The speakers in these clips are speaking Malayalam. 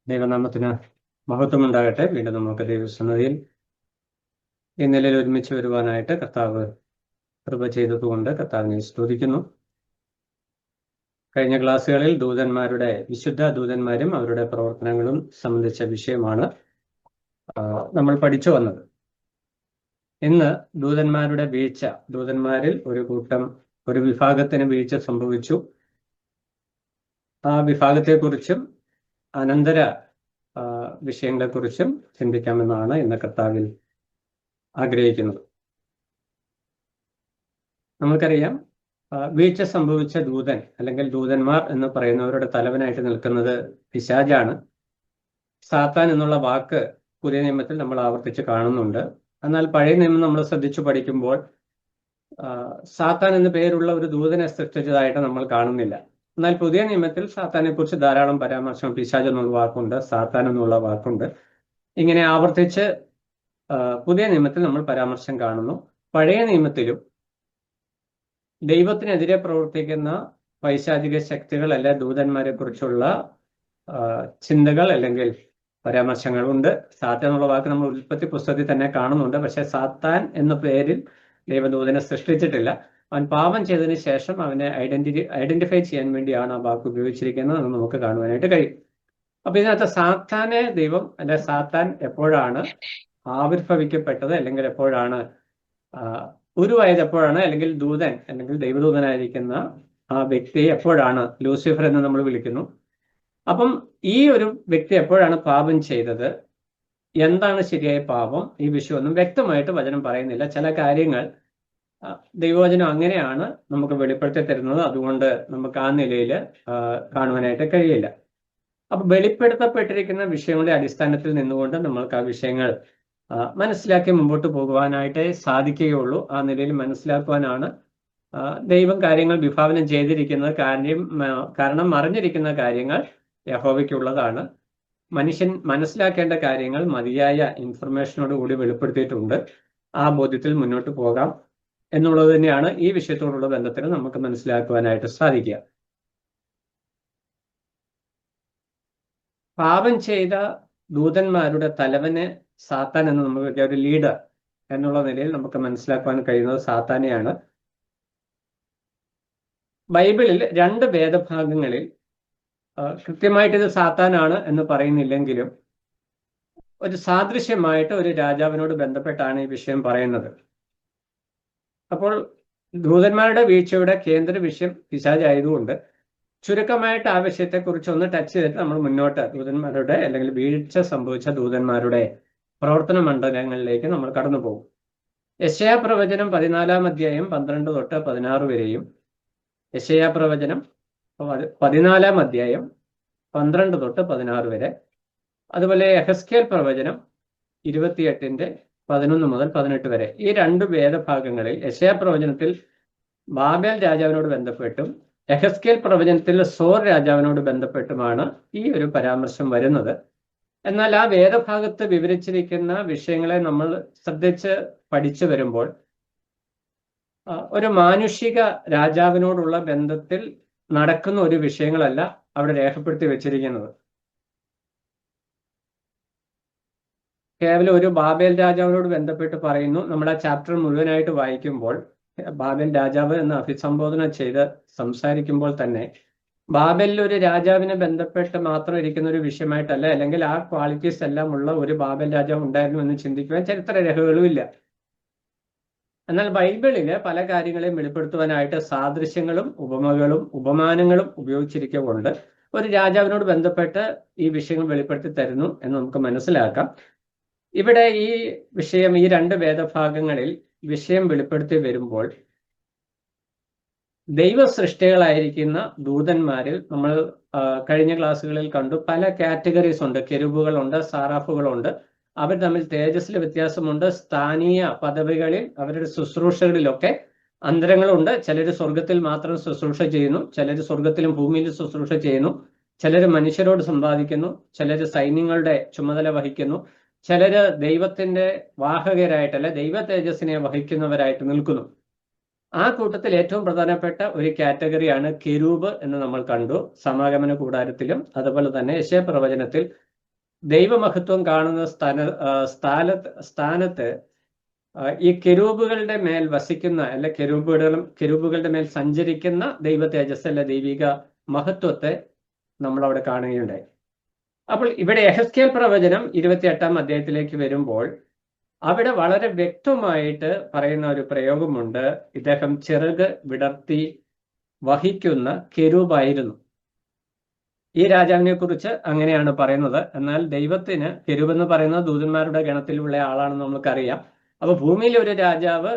ദൈവനാമത്തിന് മഹത്വമുണ്ടാകട്ടെ. വീണ്ടും നമുക്ക് ദൈവസന്നിധിയിൽ ഈ നിലയിൽ ഒരുമിച്ച് വരുവാനായിട്ട് കർത്താവ് കൃപ ചെയ്തതുകൊണ്ട് കർത്താവിനെ സ്തുതിക്കുന്നു. കഴിഞ്ഞ ക്ലാസ്സുകളിൽ വിശുദ്ധ ദൂതന്മാരും അവരുടെ പ്രവർത്തനങ്ങളും സംബന്ധിച്ച വിഷയമാണ് നമ്മൾ പഠിച്ചു വന്നത്. ഇന്ന് ദൂതന്മാരുടെ വീഴ്ച, ദൂതന്മാരിൽ ഒരു വിഭാഗത്തിന് വീഴ്ച സംഭവിച്ചു. ആ വിഭാഗത്തെക്കുറിച്ചും അനന്തര വിഷയങ്ങളെക്കുറിച്ചും ചിന്തിക്കാമെന്നാണ് ഇന്ന് കർത്താവിൽ ആഗ്രഹിക്കുന്നത്. നമുക്കറിയാം, വീഴ്ച സംഭവിച്ച ദൂതൻ അല്ലെങ്കിൽ ദൂതന്മാർ എന്ന് പറയുന്നവരുടെ തലവനായിട്ട് നിൽക്കുന്നത് പിശാചാണ്. സാത്താൻ എന്നുള്ള വാക്ക് പുതിയ നിയമത്തിൽ നമ്മൾ ആവർത്തിച്ച് കാണുന്നുണ്ട്. എന്നാൽ പഴയ നിയമം നമ്മൾ ശ്രദ്ധിച്ചു പഠിക്കുമ്പോൾ സാത്താൻ എന്ന് പേരുള്ള ഒരു ദൂതനെ സൃഷ്ടിച്ചതായിട്ട് നമ്മൾ കാണുന്നില്ല. എന്നാൽ പുതിയ നിയമത്തിൽ സാത്താനെ കുറിച്ച് ധാരാളം പരാമർശം, പിശാച് എന്നുള്ള വാക്കുണ്ട്, സാത്താൻ എന്നുള്ള വാക്കുണ്ട്. ഇങ്ങനെ ആവർത്തിച്ച് പുതിയ നിയമത്തിൽ നമ്മൾ പരാമർശം കാണുന്നു. പഴയ നിയമത്തിലും ദൈവത്തിനെതിരെ പ്രവർത്തിക്കുന്ന പൈശാചിക ശക്തികൾ അല്ലെ ദൂതന്മാരെ കുറിച്ചുള്ള ചിന്തകൾ അല്ലെങ്കിൽ പരാമർശങ്ങളുണ്ട്. സാത്താൻ എന്നുള്ള വാക്ക് നമ്മൾ ഉൽപ്പത്തി പുസ്തകത്തിൽ തന്നെ കാണുന്നുണ്ട്. പക്ഷെ സാത്താൻ എന്ന പേരിൽ ദൈവദൂതനെ സൃഷ്ടിച്ചിട്ടില്ല. അവൻ പാപം ചെയ്തതിന് ശേഷം അവനെ ഐഡന്റിഫൈ ചെയ്യാൻ വേണ്ടിയാണ് ആ വാക്ക് ഉപയോഗിച്ചിരിക്കുന്നത് എന്ന് നമുക്ക് കാണുവാനായിട്ട് കഴിയും. അപ്പൊ ഇതിനകത്ത് സാത്താനെ ദൈവം അല്ലെ സാത്താൻ എപ്പോഴാണ് ആവിർഭവിക്കപ്പെട്ടത്, അല്ലെങ്കിൽ എപ്പോഴാണ് ഉരുവായത്, എപ്പോഴാണ്, അല്ലെങ്കിൽ ദൂതൻ അല്ലെങ്കിൽ ദൈവദൂതനായിരിക്കുന്ന ആ വ്യക്തി എപ്പോഴാണ് ലൂസിഫർ എന്ന് നമ്മൾ വിളിക്കുന്നു. അപ്പം ഈ ഒരു വ്യക്തി എപ്പോഴാണ് പാപം ചെയ്തത്, എന്താണ് ശരിയായ പാപം, ഈ വിഷയമൊന്നും വ്യക്തമായിട്ട് വചനം പറയുന്നില്ല. ചില കാര്യങ്ങൾ ദൈവവചനം അങ്ങനെയാണ് നമുക്ക് വെളിപ്പെടുത്തി തരുന്നത്. അതുകൊണ്ട് നമുക്ക് ആ നിലയിൽ കാണുവാനായിട്ട് കഴിയില്ല. അപ്പൊ വെളിപ്പെടുത്തപ്പെട്ടിരിക്കുന്ന വിഷയങ്ങളുടെ അടിസ്ഥാനത്തിൽ നിന്നുകൊണ്ട് നമ്മൾക്ക് ആ വിഷയങ്ങൾ മനസ്സിലാക്കി മുമ്പോട്ട് പോകുവാനായിട്ട് സാധിക്കുകയുള്ളൂ. ആ നിലയിൽ മനസ്സിലാക്കുവാനാണ് ദൈവം കാര്യങ്ങൾ വിഭാവനം ചെയ്തിരിക്കുന്നത്. കാരണം മറിഞ്ഞിരിക്കുന്ന കാര്യങ്ങൾ യഹോവയ്ക്കുള്ളതാണ്. മനുഷ്യൻ മനസ്സിലാക്കേണ്ട കാര്യങ്ങൾ മതിയായ ഇൻഫർമേഷനോട് കൂടി വെളിപ്പെടുത്തിയിട്ടുണ്ട്. ആ ബോധ്യത്തിൽ മുന്നോട്ട് പോകാം എന്നുള്ളത് തന്നെയാണ് ഈ വിഷയത്തോടുള്ള ബന്ധത്തിൽ നമുക്ക് മനസ്സിലാക്കുവാനായിട്ട് സാധിക്കുക. പാപം ചെയ്ത ദൂതന്മാരുടെ തലവന് സാത്താൻ എന്ന് നമുക്ക് ഒരു ലീഡർ എന്നുള്ള നിലയിൽ നമുക്ക് മനസ്സിലാക്കുവാൻ കഴിയുന്നത് സാത്താനെയാണ്. ബൈബിളിൽ 2 വേദഭാഗങ്ങളിൽ കൃത്യമായിട്ട് ഇത് സാത്താനാണ് എന്ന് പറയുന്നില്ലെങ്കിലും ഒരു സാദൃശ്യമായിട്ട് ഒരു രാജാവിനോട് ബന്ധപ്പെട്ടാണ് ഈ വിഷയം പറയുന്നത്. അപ്പോൾ ദൂതന്മാരുടെ വീഴ്ചയുടെ കേന്ദ്ര വിഷയം പിശാചായതുകൊണ്ട് ചുരുക്കമായിട്ട് ആ വിഷയത്തെക്കുറിച്ച് ഒന്ന് ടച്ച് ചെയ്തിട്ട് നമ്മൾ മുന്നോട്ട് ദൂതന്മാരുടെ അല്ലെങ്കിൽ വീഴ്ച സംഭവിച്ച ദൂതന്മാരുടെ പ്രവർത്തന മണ്ഡലങ്ങളിലേക്ക് നമ്മൾ കടന്നു പോകും. യെശയ്യാ പ്രവചനം 14-ാം അധ്യായം 12 തൊട്ട് 16 വരെയും, യെശയ്യാ പ്രവചനം 14-ാം അധ്യായം 12 തൊട്ട് 16 വരെ, അതുപോലെ യെഹെസ്കേൽ പ്രവചനം 28-ന്റെ 11 മുതൽ 18 വരെ, ഈ 2 വേദഭാഗങ്ങളിൽ യെശയ്യാ പ്രവചനത്തിൽ ബാബേൽ രാജാവിനോട് ബന്ധപ്പെട്ടും യെഹെസ്കേൽ പ്രവചനത്തിൽ സോർ രാജാവിനോട് ബന്ധപ്പെട്ടുമാണ് ഈ ഒരു പരാമർശം വരുന്നത്. എന്നാൽ ആ വേദഭാഗത്ത് വിവരിച്ചിരിക്കുന്ന വിഷയങ്ങളെ നമ്മൾ ശ്രദ്ധിച്ച് പഠിച്ചു വരുമ്പോൾ ഒരു മാനുഷിക രാജാവിനോടുള്ള ബന്ധത്തിൽ നടക്കുന്ന ഒരു വിഷയങ്ങളല്ല അവിടെ രേഖപ്പെടുത്തി വെച്ചിരിക്കുന്നത്. കേവലം ഒരു ബാബേൽ രാജാവിനോട് ബന്ധപ്പെട്ട് പറയുന്നു. നമ്മൾ ആ ചാപ്റ്റർ മുഴുവനായിട്ട് വായിക്കുമ്പോൾ ബാബേൽ രാജാവ് എന്ന് അഭിസംബോധന ചെയ്ത് സംസാരിക്കുമ്പോൾ തന്നെ ബാബേലിൽ ഒരു രാജാവിനെ ബന്ധപ്പെട്ട് മാത്രം ഇരിക്കുന്ന ഒരു വിഷയമായിട്ടല്ല, അല്ലെങ്കിൽ ആ ക്വാളിറ്റീസ് എല്ലാം ഉള്ള ഒരു ബാബേൽ രാജാവ് ഉണ്ടായിരുന്നു എന്ന് ചിന്തിക്കുവാൻ ചരിത്ര രേഖകളും ഇല്ല. എന്നാൽ ബൈബിളില് പല കാര്യങ്ങളെയും വെളിപ്പെടുത്തുവാനായിട്ട് സാദൃശ്യങ്ങളും ഉപമകളും ഉപമാനങ്ങളും ഉപയോഗിച്ചിരിക്കുകൊണ്ട് ഒരു രാജാവിനോട് ബന്ധപ്പെട്ട് ഈ വിഷയങ്ങൾ വെളിപ്പെടുത്തി തരുന്നു എന്ന് നമുക്ക് മനസ്സിലാക്കാം. ഇവിടെ ഈ വിഷയം ഈ 2 വേദഭാഗങ്ങളിൽ വിഷയം വെളിപ്പെടുത്തി വരുമ്പോൾ ദൈവ സൃഷ്ടികളായിരിക്കുന്ന ദൂതന്മാരിൽ നമ്മൾ കഴിഞ്ഞ ക്ലാസ്സുകളിൽ കണ്ടു പല കാറ്റഗറീസ് ഉണ്ട്. കെരൂബുകളുണ്ട്, സാറാഫുകളുണ്ട്. അവർ തമ്മിൽ തേജസ്സിൽ വ്യത്യാസമുണ്ട്. സ്ഥാനീയ പദവികളിൽ അവരുടെ ശുശ്രൂഷകളിലൊക്കെ അന്തരങ്ങളുണ്ട്. ചിലർ സ്വർഗത്തിൽ മാത്രം ശുശ്രൂഷ ചെയ്യുന്നു, ചിലർ സ്വർഗത്തിലും ഭൂമിയിലും ശുശ്രൂഷ ചെയ്യുന്നു, ചിലർ മനുഷ്യരോട് സമ്പാദിക്കുന്നു, ചിലർ സൈന്യങ്ങളുടെ ചുമതല വഹിക്കുന്നു, ചിലര് ദൈവത്തിന്റെ വാഹകരായിട്ടല്ല ദൈവ തേജസ്സിനെ വഹിക്കുന്നവരായിട്ട് നിൽക്കുന്നു. ആ കൂട്ടത്തിൽ ഏറ്റവും പ്രധാനപ്പെട്ട ഒരു കാറ്റഗറിയാണ് കെരൂബ് എന്ന് നമ്മൾ കണ്ടു. സമാഗമന കൂടാരത്തിലും അതുപോലെ തന്നെ യെശയ്യാ പ്രവചനത്തിൽ ദൈവമഹത്വം കാണുന്ന സ്ഥാനത്ത് ഈ കെരൂബുകളുടെ മേൽ വസിക്കുന്ന അല്ലെ കെരൂബുകളുടെ മേൽ സഞ്ചരിക്കുന്ന ദൈവ തേജസ് അല്ലെ ദൈവിക മഹത്വത്തെ നമ്മൾ അവിടെ കാണുകയുണ്ടായി. അപ്പോൾ ഇവിടെ യെഹെസ്കേൽ പ്രവചനം 28-ാം അധ്യായത്തിലേക്ക് വരുമ്പോൾ അവിടെ വളരെ വ്യക്തമായിട്ട് പറയുന്ന ഒരു പ്രയോഗമുണ്ട്. ഇദ്ദേഹം ചിറക് വിടർത്തി വഹിക്കുന്ന കെരൂബായിരുന്നു. ഈ രാജാവിനെ കുറിച്ച് അങ്ങനെയാണ് പറയുന്നത്. എന്നാൽ ദൈവത്തിന് കെരൂബ് എന്ന് പറയുന്നത് ദൂതന്മാരുടെ ഗണത്തിലുള്ള ആളാണെന്ന് നമുക്കറിയാം. അപ്പൊ ഭൂമിയിലെ ഒരു രാജാവ്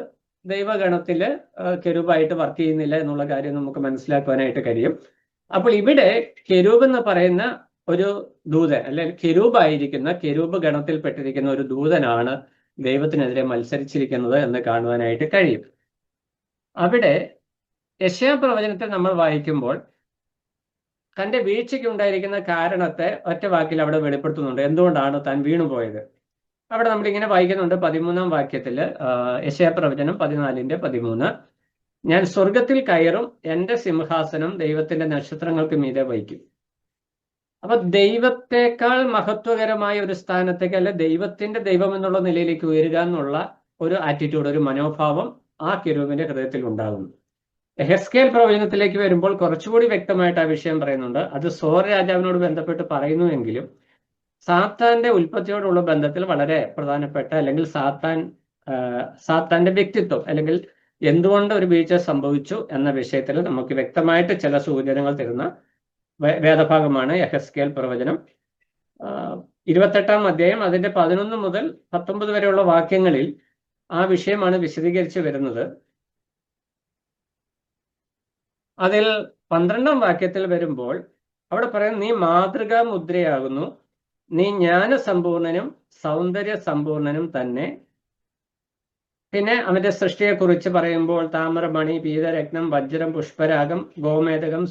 ദൈവഗണത്തില് കെരൂബായിട്ട് വർക്ക് ചെയ്യുന്നില്ല എന്നുള്ള കാര്യം നമുക്ക് മനസ്സിലാക്കുവാനായിട്ട് കഴിയും. അപ്പോൾ ഇവിടെ കെരൂബ് എന്ന് പറയുന്ന ഒരു ദൂതൻ അല്ലെങ്കിൽ കെരൂബായിരിക്കുന്ന കെരൂബ് ഗണത്തിൽപ്പെട്ടിരിക്കുന്ന ഒരു ദൂതനാണ് ദൈവത്തിനെതിരെ മത്സരിച്ചിരിക്കുന്നത് എന്ന് കാണുവാനായിട്ട് കഴിയും. അവിടെ യെശയ്യാ പ്രവചനത്തെ നമ്മൾ വായിക്കുമ്പോൾ തന്റെ വീഴ്ചയ്ക്ക് ഉണ്ടായിരിക്കുന്ന കാരണത്തെ ഒറ്റ വാക്കിൽ അവിടെ വെളിപ്പെടുത്തുന്നുണ്ട്. എന്തുകൊണ്ടാണ് താൻ വീണുപോയത്? അവിടെ നമ്മളിങ്ങനെ വായിക്കുന്നുണ്ട് 13-ാം വാക്യത്തില്, യെശയ്യാ പ്രവചനം 14:13, ഞാൻ സ്വർഗത്തിൽ കയറും, എന്റെ സിംഹാസനം ദൈവത്തിന്റെ നക്ഷത്രങ്ങൾക്ക് മീതെ വഹിക്കും. അപ്പൊ ദൈവത്തെക്കാൾ മഹത്വകരമായ ഒരു സ്ഥാനത്തേക്ക് അല്ലെ ദൈവത്തിന്റെ ദൈവം എന്നുള്ള നിലയിലേക്ക് ഉയരുക എന്നുള്ള ഒരു ആറ്റിറ്റ്യൂഡ്, ഒരു മനോഭാവം ആ കെരൂബിന്റെ ഹൃദയത്തിൽ ഉണ്ടാകുന്നു. യെഹെസ്കേൽ പ്രവചനത്തിലേക്ക് വരുമ്പോൾ കുറച്ചുകൂടി വ്യക്തമായിട്ട് ആ വിഷയം പറയുന്നുണ്ട്. അത് സോർ രാജാവിനോട് ബന്ധപ്പെട്ട് പറയുന്നുവെങ്കിലും സാത്താന്റെ ഉൽപ്പത്തിയോടുള്ള ബന്ധത്തിൽ വളരെ പ്രധാനപ്പെട്ട അല്ലെങ്കിൽ സാത്താന്റെ വ്യക്തിത്വം അല്ലെങ്കിൽ എന്തുകൊണ്ട് ഒരു വീഴ്ച സംഭവിച്ചു എന്ന വിഷയത്തിൽ നമുക്ക് വ്യക്തമായിട്ട് ചില സൂചനകൾ തരുന്ന വേദഭാഗമാണ് യെഹെസ്കേൽ പ്രവചനം. 28-ാം അധ്യായം അതിന്റെ 11 മുതൽ 19 വരെയുള്ള വാക്യങ്ങളിൽ ആ വിഷയമാണ് വിശദീകരിച്ച് വരുന്നത്. അതിൽ 12-ാം വാക്യത്തിൽ വരുമ്പോൾ അവിടെ പറയും, നീ മാതൃകാ മുദ്രയാകുന്നു, നീ ജ്ഞാനസമ്പൂർണനും സൗന്ദര്യ സമ്പൂർണനും തന്നെ. പിന്നെ അവന്റെ സൃഷ്ടിയെക്കുറിച്ച് പറയുമ്പോൾ താമ്രമണി, പീതരത്നം, വജ്രം, പുഷ്പരാഗം, ഗോമേതകം,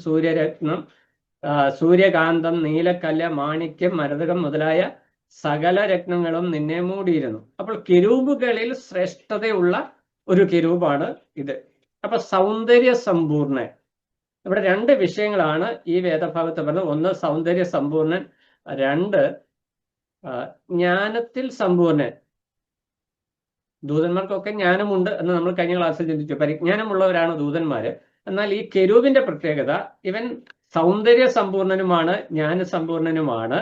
സൂര്യകാന്തം, നീലക്കല്ല്, മാണിക്യം, മരതകം മുതലായ സകല രത്നങ്ങളും നിന്നെ മൂടിയിരുന്നു. അപ്പോൾ കെരൂബുകളിൽ ശ്രേഷ്ഠതയുള്ള ഒരു കെരൂബാണ് ഇത്. അപ്പൊ സൗന്ദര്യ സമ്പൂർണൻ, ഇവിടെ രണ്ട് വിഷയങ്ങളാണ് ഈ വേദഭാഗത്ത് പറഞ്ഞത്. ഒന്ന് സൗന്ദര്യ സമ്പൂർണൻ, രണ്ട് ജ്ഞാനത്തിൽ സമ്പൂർണൻ. ദൂതന്മാർക്കൊക്കെ ജ്ഞാനമുണ്ട് എന്ന് നമ്മൾ കഴിഞ്ഞ ക്ലാസ്സിൽ ചിന്തിച്ചു. പരിജ്ഞാനമുള്ളവരാണ് ദൂതന്മാര്. എന്നാൽ ഈ കെരൂബിന്റെ പ്രത്യേകത, ഇവൻ സൗന്ദര്യ സമ്പൂർണനുമാണ്, ജ്ഞാനസമ്പൂർണനുമാണ്.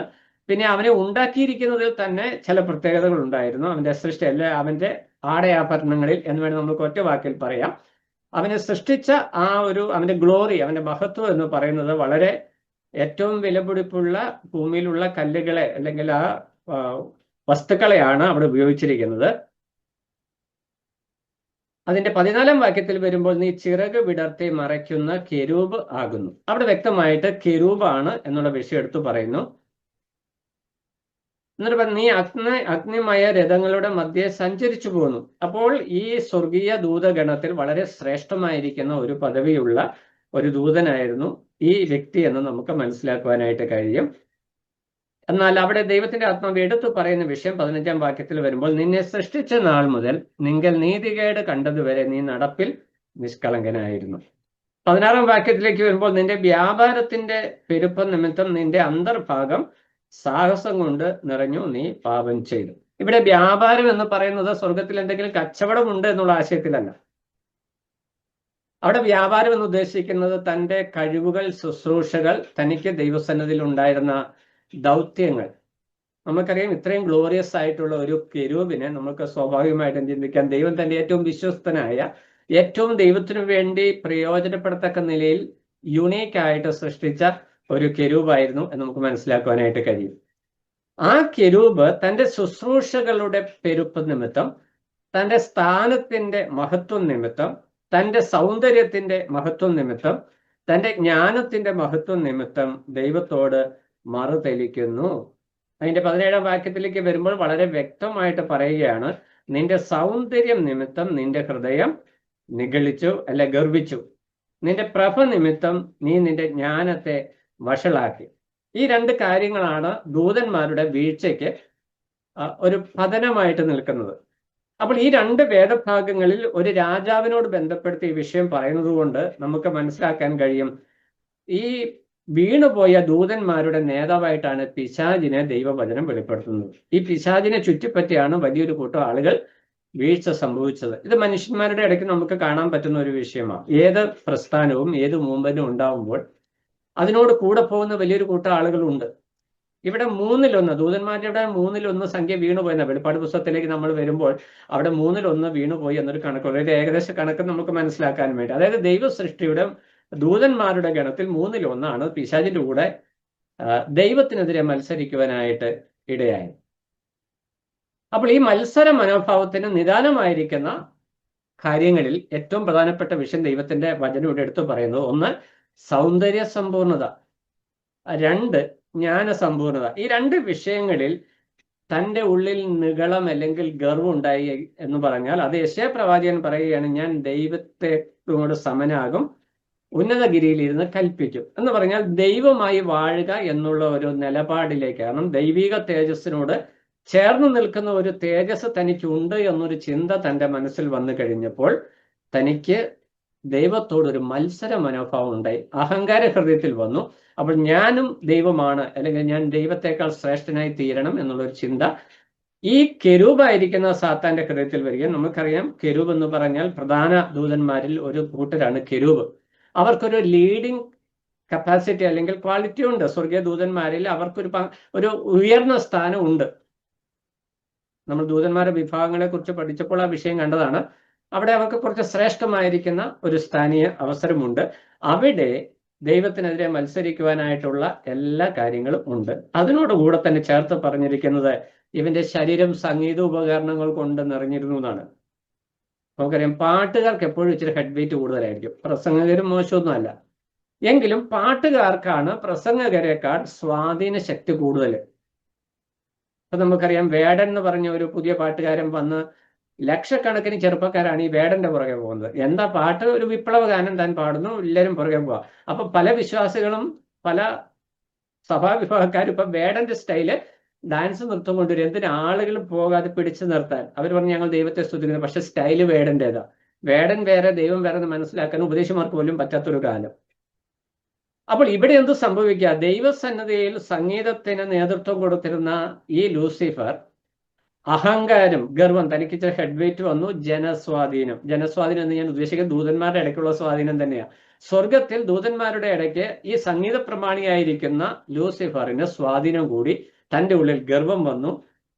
പിന്നെ അവനെ ഉണ്ടാക്കിയിരിക്കുന്നതിൽ തന്നെ ചില പ്രത്യേകതകൾ ഉണ്ടായിരുന്നു. അവന്റെ സൃഷ്ടി അല്ലെ അവന്റെ ആടയാഭരണങ്ങളിൽ എന്ന് വേണം നമുക്ക് ഒറ്റ വാക്കിൽ പറയാം. അവനെ സൃഷ്ടിച്ച ആ ഒരു അവന്റെ ഗ്ലോറി, അവന്റെ മഹത്വം എന്ന് പറയുന്നത് വളരെ ഏറ്റവും വിലപിടിപ്പുള്ള ഭൂമിയിലുള്ള കല്ലുകളെ അല്ലെങ്കിൽ ആ വസ്തുക്കളെയാണ് അവിടെ ഉപയോഗിച്ചിരിക്കുന്നത്. അതിന്റെ 14-ാം വാക്യത്തിൽ വരുമ്പോൾ നീ ചിറക് വിടർത്തി മറയ്ക്കുന്ന കെരൂബ് ആകുന്നു. അവിടെ വ്യക്തമായിട്ട് കെരൂബാണ് എന്നുള്ള വിഷയം എടുത്തു പറയുന്നു. എന്നിട്ട് പറഞ്ഞു, നീ അഗ്നിമയ രഥങ്ങളുടെ മധ്യേ സഞ്ചരിച്ചു പോന്നു. അപ്പോൾ ഈ സ്വർഗീയ ദൂതഗണത്തിൽ വളരെ ശ്രേഷ്ഠമായിരിക്കുന്ന ഒരു പദവിയുള്ള ഒരു ദൂതനായിരുന്നു ഈ വ്യക്തി എന്ന് നമുക്ക് മനസ്സിലാക്കുവാനായിട്ട് കഴിയും. എന്നാൽ അവിടെ ദൈവത്തിന്റെ ആത്മാവ് എടുത്തു പറയുന്ന വിഷയം 15-ാം വാക്യത്തിൽ വരുമ്പോൾ, നിന്നെ സൃഷ്ടിച്ച നാൾ മുതൽ നിങ്ങൾ നീതികേട് കണ്ടതുവരെ നീ നടപ്പിൽ നിഷ്കളങ്കനായിരുന്നു. 16-ാം വാക്യത്തിലേക്ക് വരുമ്പോൾ, നിന്റെ വ്യാപാരത്തിന്റെ പെരുപ്പം നിമിത്തം നിന്റെ അന്തർഭാഗം സാഹസം കൊണ്ട് നിറഞ്ഞു, നീ പാപം ചെയ്തു. ഇവിടെ വ്യാപാരം എന്ന് പറയുന്നത് സ്വർഗത്തിൽ എന്തെങ്കിലും കച്ചവടമുണ്ട് എന്നുള്ള ആശയത്തിലല്ല. അവിടെ വ്യാപാരം എന്ന് ഉദ്ദേശിക്കുന്നത് തൻ്റെ കഴിവുകൾ, ശുശ്രൂഷകൾ, തനിക്ക് ദൈവസന്നിധിയിൽ ഉണ്ടായിരുന്ന ദൗത്യങ്ങൾ. നമുക്കറിയാം, ഇത്രയും ഗ്ലോറിയസ് ആയിട്ടുള്ള ഒരു കെരൂബിനെ നമുക്ക് സ്വാഭാവികമായിട്ടും ചിന്തിക്കാം ദൈവം തന്റെ ഏറ്റവും വിശ്വസ്തനായ, ഏറ്റവും ദൈവത്തിനു വേണ്ടി പ്രയോജനപ്പെടത്തക്ക നിലയിൽ യുണീക്കായിട്ട് സൃഷ്ടിച്ച ഒരു കെരൂബായിരുന്നു എന്ന് നമുക്ക് മനസ്സിലാക്കുവാനായിട്ട് കഴിയും. ആ കെരൂബ് തൻ്റെ ശുശ്രൂഷകളുടെ പെരുപ്പ് നിമിത്തം, തൻ്റെ സ്ഥാനത്തിന്റെ മഹത്വം നിമിത്തം, തൻ്റെ സൗന്ദര്യത്തിന്റെ മഹത്വം നിമിത്തം, തൻ്റെ ജ്ഞാനത്തിന്റെ മഹത്വം നിമിത്തം ദൈവത്തോട് മറുതെളിക്കുന്നു. അതിന്റെ 17-ാം വാക്യത്തിലേക്ക് വരുമ്പോൾ വളരെ വ്യക്തമായിട്ട് പറയുകയാണ്, നിന്റെ സൗന്ദര്യം നിമിത്തം നിന്റെ ഹൃദയം നിഗളിച്ചു അല്ലെ ഗർവിച്ചു, നിന്റെ പ്രഭ നിമിത്തം നീ നിന്റെ ജ്ഞാനത്തെ വഷളാക്കി. ഈ രണ്ട് കാര്യങ്ങളാണ് ദൂതന്മാരുടെ വീഴ്ചയ്ക്ക് ഒരു പതനമായിട്ട് നിൽക്കുന്നത്. അപ്പോൾ ഈ രണ്ട് വേദഭാഗങ്ങളിൽ ഒരു രാജാവിനോട് ബന്ധപ്പെടുത്തി ഈ വിഷയം പറയുന്നത് കൊണ്ട് നമുക്ക് മനസ്സിലാക്കാൻ കഴിയും, ഈ വീണുപോയ ദൂതന്മാരുടെ നേതാവായിട്ടാണ് പിശാചിനെ ദൈവവചനം വെളിപ്പെടുത്തുന്നത്. ഈ പിശാചിനെ ചുറ്റിപ്പറ്റിയാണ് വലിയൊരു കൂട്ടം ആളുകൾ വീഴ്ച സംഭവിച്ചത്. ഇത് മനുഷ്യന്മാരുടെ ഇടയ്ക്ക് നമുക്ക് കാണാൻ പറ്റുന്ന ഒരു വിഷയമാണ്. ഏത് പ്രസ്ഥാനവും ഏത് മൂവ്മെന്റും ഉണ്ടാവുമ്പോൾ അതിനോട് കൂടെ പോകുന്ന വലിയൊരു കൂട്ടം ആളുകളുണ്ട്. ഇവിടെ 1/3 ദൂതന്മാരുടെ 1/3 സംഖ്യ വീണുപോയെന്ന വെളിപ്പാട് പുസ്തകത്തിലേക്ക് നമ്മൾ വരുമ്പോൾ അവിടെ 1/3 വീണുപോയി എന്നൊരു കണക്കുള്ള ഒരു ഏകദേശ കണക്ക് നമുക്ക് മനസ്സിലാക്കാൻ വേണ്ടി, അതായത് ദൈവ സൃഷ്ടിയുടെ ദൂതന്മാരുടെ ഗണത്തിൽ 1/3 പിശാചിന്റെ കൂടെ ദൈവത്തിനെതിരെ മത്സരിക്കുവാനായിട്ട് ഇടയായി. അപ്പോൾ ഈ മത്സര മനോഭാവത്തിന് നിദാനമായിരിക്കുന്ന കാര്യങ്ങളിൽ ഏറ്റവും പ്രധാനപ്പെട്ട വിഷയം ദൈവത്തിന്റെ വചനം ഇവിടെ എടുത്തു പറയുന്നത്, 1 സൗന്ദര്യ സമ്പൂർണത, 2 ജ്ഞാനസമ്പൂർണത. ഈ 2 വിഷയങ്ങളിൽ തൻ്റെ ഉള്ളിൽ നിഗളം അല്ലെങ്കിൽ ഗർവം ഉണ്ടായി എന്ന് പറഞ്ഞാൽ അത് യെശയ്യാ പ്രവാചകൻ പറയുകയാണ്, ഞാൻ ദൈവത്തോട് സമനാകും, ഉന്നതഗിരിയിൽ ഇരുന്ന് കൽപ്പിക്കും എന്ന് പറഞ്ഞാൽ ദൈവമായി വാഴുക എന്നുള്ള ഒരു നിലപാടിലേക്ക്. കാരണം ദൈവിക തേജസ്സിനോട് ചേർന്ന് നിൽക്കുന്ന ഒരു തേജസ് തനിക്കുണ്ട് എന്നൊരു ചിന്ത തൻ്റെ മനസ്സിൽ വന്നു കഴിഞ്ഞപ്പോൾ തനിക്ക് ദൈവത്തോടൊരു മത്സര മനോഭാവം ഉണ്ടായി, അഹങ്കാര ഹൃദയത്തിൽ വന്നു. അപ്പോൾ ഞാനും ദൈവമാണ്, അല്ലെങ്കിൽ ഞാൻ ദൈവത്തെക്കാൾ ശ്രേഷ്ഠനായി തീരണം എന്നുള്ളൊരു ചിന്ത ഈ കെരൂബായിരിക്കുന്ന സാത്താന്റെ ഹൃദയത്തിൽ വരികയും, നമുക്കറിയാം കെരൂബ് എന്ന് പറഞ്ഞാൽ പ്രധാന ദൂതന്മാരിൽ ഒരു കൂട്ടരാണ് കെരൂബ്. അവർക്കൊരു ലീഡിങ് കപ്പാസിറ്റി അല്ലെങ്കിൽ ക്വാളിറ്റി ഉണ്ട്. സ്വർഗീയ ദൂതന്മാരിൽ അവർക്കൊരു ഉയർന്ന സ്ഥാനം ഉണ്ട്. നമ്മൾ ദൂതന്മാരുടെ വിഭാഗങ്ങളെ കുറിച്ച് പഠിച്ചപ്പോൾ ആ വിഷയം കണ്ടതാണ്. അവിടെ അവർക്ക് കുറച്ച് ശ്രേഷ്ഠമായിരിക്കുന്ന ഒരു സ്ഥാനീയ അവസരമുണ്ട്. അവിടെ ദൈവത്തിനെതിരെ മത്സരിക്കുവാനായിട്ടുള്ള എല്ലാ കാര്യങ്ങളും ഉണ്ട്. അതിനോടുകൂടെ തന്നെ ചേർത്ത് പറഞ്ഞിരിക്കുന്നത് ഇവന്റെ ശരീരം സംഗീത ഉപകരണങ്ങൾ കൊണ്ട് നിറഞ്ഞിരുന്നു എന്നാണ്. നമുക്കറിയാം പാട്ടുകാർക്ക് എപ്പോഴും ഇച്ചിരി ഹെഡ് വെയിറ്റ് കൂടുതലായിരിക്കും, പ്രസംഗകരും മോശമൊന്നുമല്ല. എങ്കിലും പാട്ടുകാർക്കാണ് പ്രസംഗകരെക്കാൾ സ്വാധീന ശക്തി കൂടുതൽ. അപ്പൊ നമുക്കറിയാം വേടൻ എന്ന് പറഞ്ഞ ഒരു പുതിയ പാട്ടുകാരൻ വന്ന് ലക്ഷക്കണക്കിന് ചെറുപ്പക്കാരാണ് ഈ വേടന്റെ പുറകെ പോകുന്നത്. എന്താ പാട്ട്, ഒരു വിപ്ലവ ഗാനം താൻ പാടുന്നു, എല്ലാവരും പുറകെ പോവാ. അപ്പൊ പല വിശ്വാസികളും പല സഭാവിഭാഗക്കാരും ഇപ്പൊ വേടന്റെ സ്റ്റൈല് ഡാൻസ് നൃത്തം കൊണ്ടുവരും. എന്തിന് ആളുകൾ പോകാതെ പിടിച്ചു നിർത്താൻ. അവർ പറഞ്ഞു ഞങ്ങൾ ദൈവത്തെ സ്തുതിക്കുന്നു, പക്ഷെ സ്റ്റൈല് വേടന്റേതാ. വേടൻ വേറെ ദൈവം വേറെ എന്ന് മനസ്സിലാക്കാൻ ഉപദേശിമാർക്ക് പോലും പറ്റാത്തൊരു കാലം. അപ്പോൾ ഇവിടെ എന്ത് സംഭവിക്കുക, ദൈവസന്നദ്ധയിൽ സംഗീതത്തിന് നേതൃത്വം കൊടുത്തിരുന്ന ഈ ലൂസിഫർ അഹങ്കാരം, ഗർവം, തനിക്ക് ഇച്ചിരി ഹെഡ് വെയിറ്റ് വന്നു. ജനസ്വാധീനം എന്ന് ഞാൻ ഉദ്ദേശിക്കുന്നത് ദൂതന്മാരുടെ ഇടയ്ക്കുള്ള സ്വാധീനം തന്നെയാണ്. സ്വർഗത്തിൽ ദൂതന്മാരുടെ ഇടയ്ക്ക് ഈ സംഗീത പ്രമാണിയായിരിക്കുന്ന ലൂസിഫറിന് സ്വാധീനം കൂടി. തൻ്റെ ഉള്ളിൽ ഗർവം വന്നു.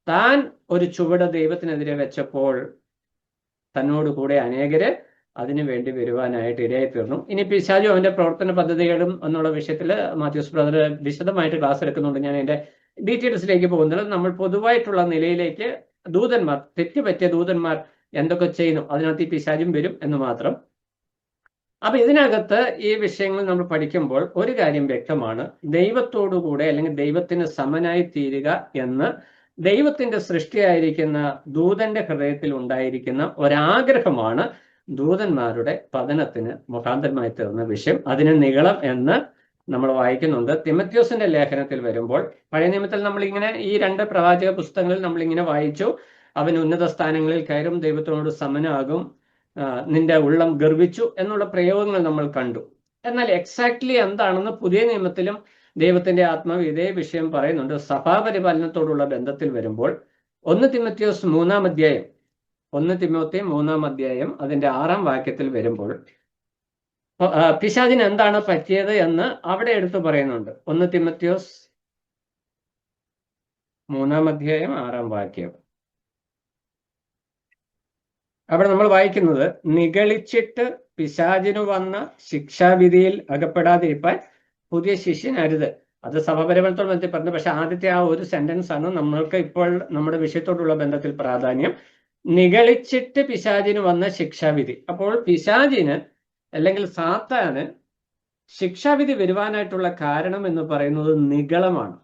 താൻ ഒരു ചുവട് ദൈവത്തിനെതിരെ വെച്ചപ്പോൾ തന്നോട് കൂടെ അനേകര് അതിനു വേണ്ടി വരുവാനായിട്ട് ഇടയായി തീർന്നു. ഇനി പിശാചും അവന്റെ പ്രവർത്തന പദ്ധതികളും എന്നുള്ള വിഷയത്തിൽ മാത്യൂസ് ബ്രദർ വിശദമായിട്ട് ക്ലാസ് എടുക്കുന്നുണ്ട്. ഞാൻ അതിന്റെ ഡീറ്റെയിൽസിലേക്ക് പോകുന്നത്. നമ്മൾ പൊതുവായിട്ടുള്ള നിലയിലേക്ക് ദൂതന്മാർ, തെറ്റുപറ്റിയ ദൂതന്മാർ എന്തൊക്കെ ചെയ്യുന്നു അതിനകത്ത് ഈ പിശാചും വരും എന്ന് മാത്രം. അപ്പൊ ഇതിനകത്ത് ഈ വിഷയങ്ങൾ നമ്മൾ പഠിക്കുമ്പോൾ ഒരു കാര്യം വ്യക്തമാണ്, ദൈവത്തോടുകൂടെ അല്ലെങ്കിൽ ദൈവത്തിന് സമനായി തീരുക എന്ന് ദൈവത്തിന്റെ സൃഷ്ടിയായിരിക്കുന്ന ദൂതന്റെ ഹൃദയത്തിൽ ഉണ്ടായിരിക്കുന്ന ഒരാഗ്രഹമാണ് ദൂതന്മാരുടെ പതനത്തിന് മുഖാന്തരമായി തീർന്ന വിഷയം. അതിന് നിഗളം എന്ന് നമ്മൾ വായിക്കുന്നുണ്ട്. തിമത്യോസിന്റെ ലേഖനത്തിൽ വരുമ്പോൾ, പഴയ നിയമത്തിൽ നമ്മളിങ്ങനെ ഈ 2 പ്രവാചക പുസ്തകങ്ങളിൽ നമ്മളിങ്ങനെ വായിച്ചു, അവൻ ഉന്നത സ്ഥാനങ്ങളിൽ കയറും, ദൈവത്തിനോട് സമനാകും, നിന്റെ ഉള്ളം ഗർവിച്ചു എന്നുള്ള പ്രയോഗങ്ങൾ നമ്മൾ കണ്ടു. എന്നാൽ എക്സാക്ട്ലി എന്താണെന്ന് പുതിയ നിയമത്തിലും ദൈവത്തിന്റെ ആത്മാവ് ഇതേ വിഷയം പറയുന്നുണ്ട്. സഭാപരിപാലനത്തോടുള്ള ബന്ധത്തിൽ വരുമ്പോൾ 1 തിമോത്തിയോസ് 3-ാം അധ്യായം 1 തിമോത്തി 3-ാം അധ്യായം അതിന്റെ 6-ാം വാക്യത്തിൽ വരുമ്പോൾ പിശാചിന് എന്താണ് പറ്റിയത് എന്ന് അവിടെ എടുത്തു പറയുന്നുണ്ട്. 1 തിമോത്തിയോസ് 3-ാം അധ്യായം 6-ാം വാക്യം. അവിടെ നമ്മൾ വായിക്കുന്നത്, നിഗളിച്ചിട്ട് പിശാചിനു വന്ന ശിക്ഷാവിധിയിൽ അകപ്പെടാതിരിക്കാൻ പുതിയ ശിഷ്യനരുത്. അത് സഭാപരിപാലനത്തോട് ബന്ധത്തിൽ പറഞ്ഞു. പക്ഷെ ആദ്യത്തെ ആ ഒരു സെന്റൻസ് ആണ് നമ്മൾക്ക് ഇപ്പോൾ നമ്മുടെ വിഷയത്തോടുള്ള ബന്ധത്തിൽ പ്രാധാന്യം. നിഗളിച്ചിട്ട് പിശാചിന് വന്ന ശിക്ഷാവിധി. അപ്പോൾ പിശാചിന് അല്ലെങ്കിൽ സാത്താന് ശിക്ഷാവിധി വരുവാനായിട്ടുള്ള കാരണം എന്ന് പറയുന്നത് നിഗളമാണ്.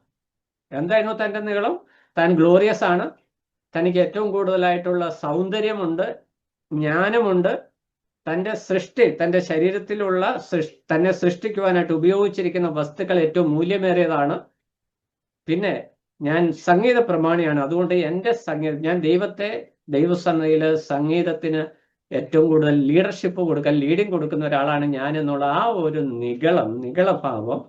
എന്തായിരുന്നു തൻ്റെ നിഗളം? താൻ ഗ്ലോറിയസ് ആണ്, തനിക്ക് ഏറ്റവും കൂടുതലായിട്ടുള്ള സൗന്ദര്യമുണ്ട്, ജ്ഞാനമുണ്ട്, തൻ്റെ സൃഷ്ടി, തൻ്റെ ശരീരത്തിലുള്ള തന്നെ സൃഷ്ടിക്കുവാനായിട്ട് ഉപയോഗിച്ചിരിക്കുന്ന വസ്തുക്കൾ ഏറ്റവും മൂല്യമേറിയതാണ്. പിന്നെ ഞാൻ സംഗീത പ്രമാണിയാണ്, അതുകൊണ്ട് എൻ്റെ സംഗീതം, ഞാൻ ദൈവസന്നദ്ധയിൽ സംഗീതത്തിന് ഏറ്റവും കൂടുതൽ ലീഡർഷിപ്പ് കൊടുക്കാൻ, ലീഡിങ് കൊടുക്കുന്ന ഒരാളാണ് ഞാൻ എന്നുള്ള ആ ഒരു നിഗളഭാവം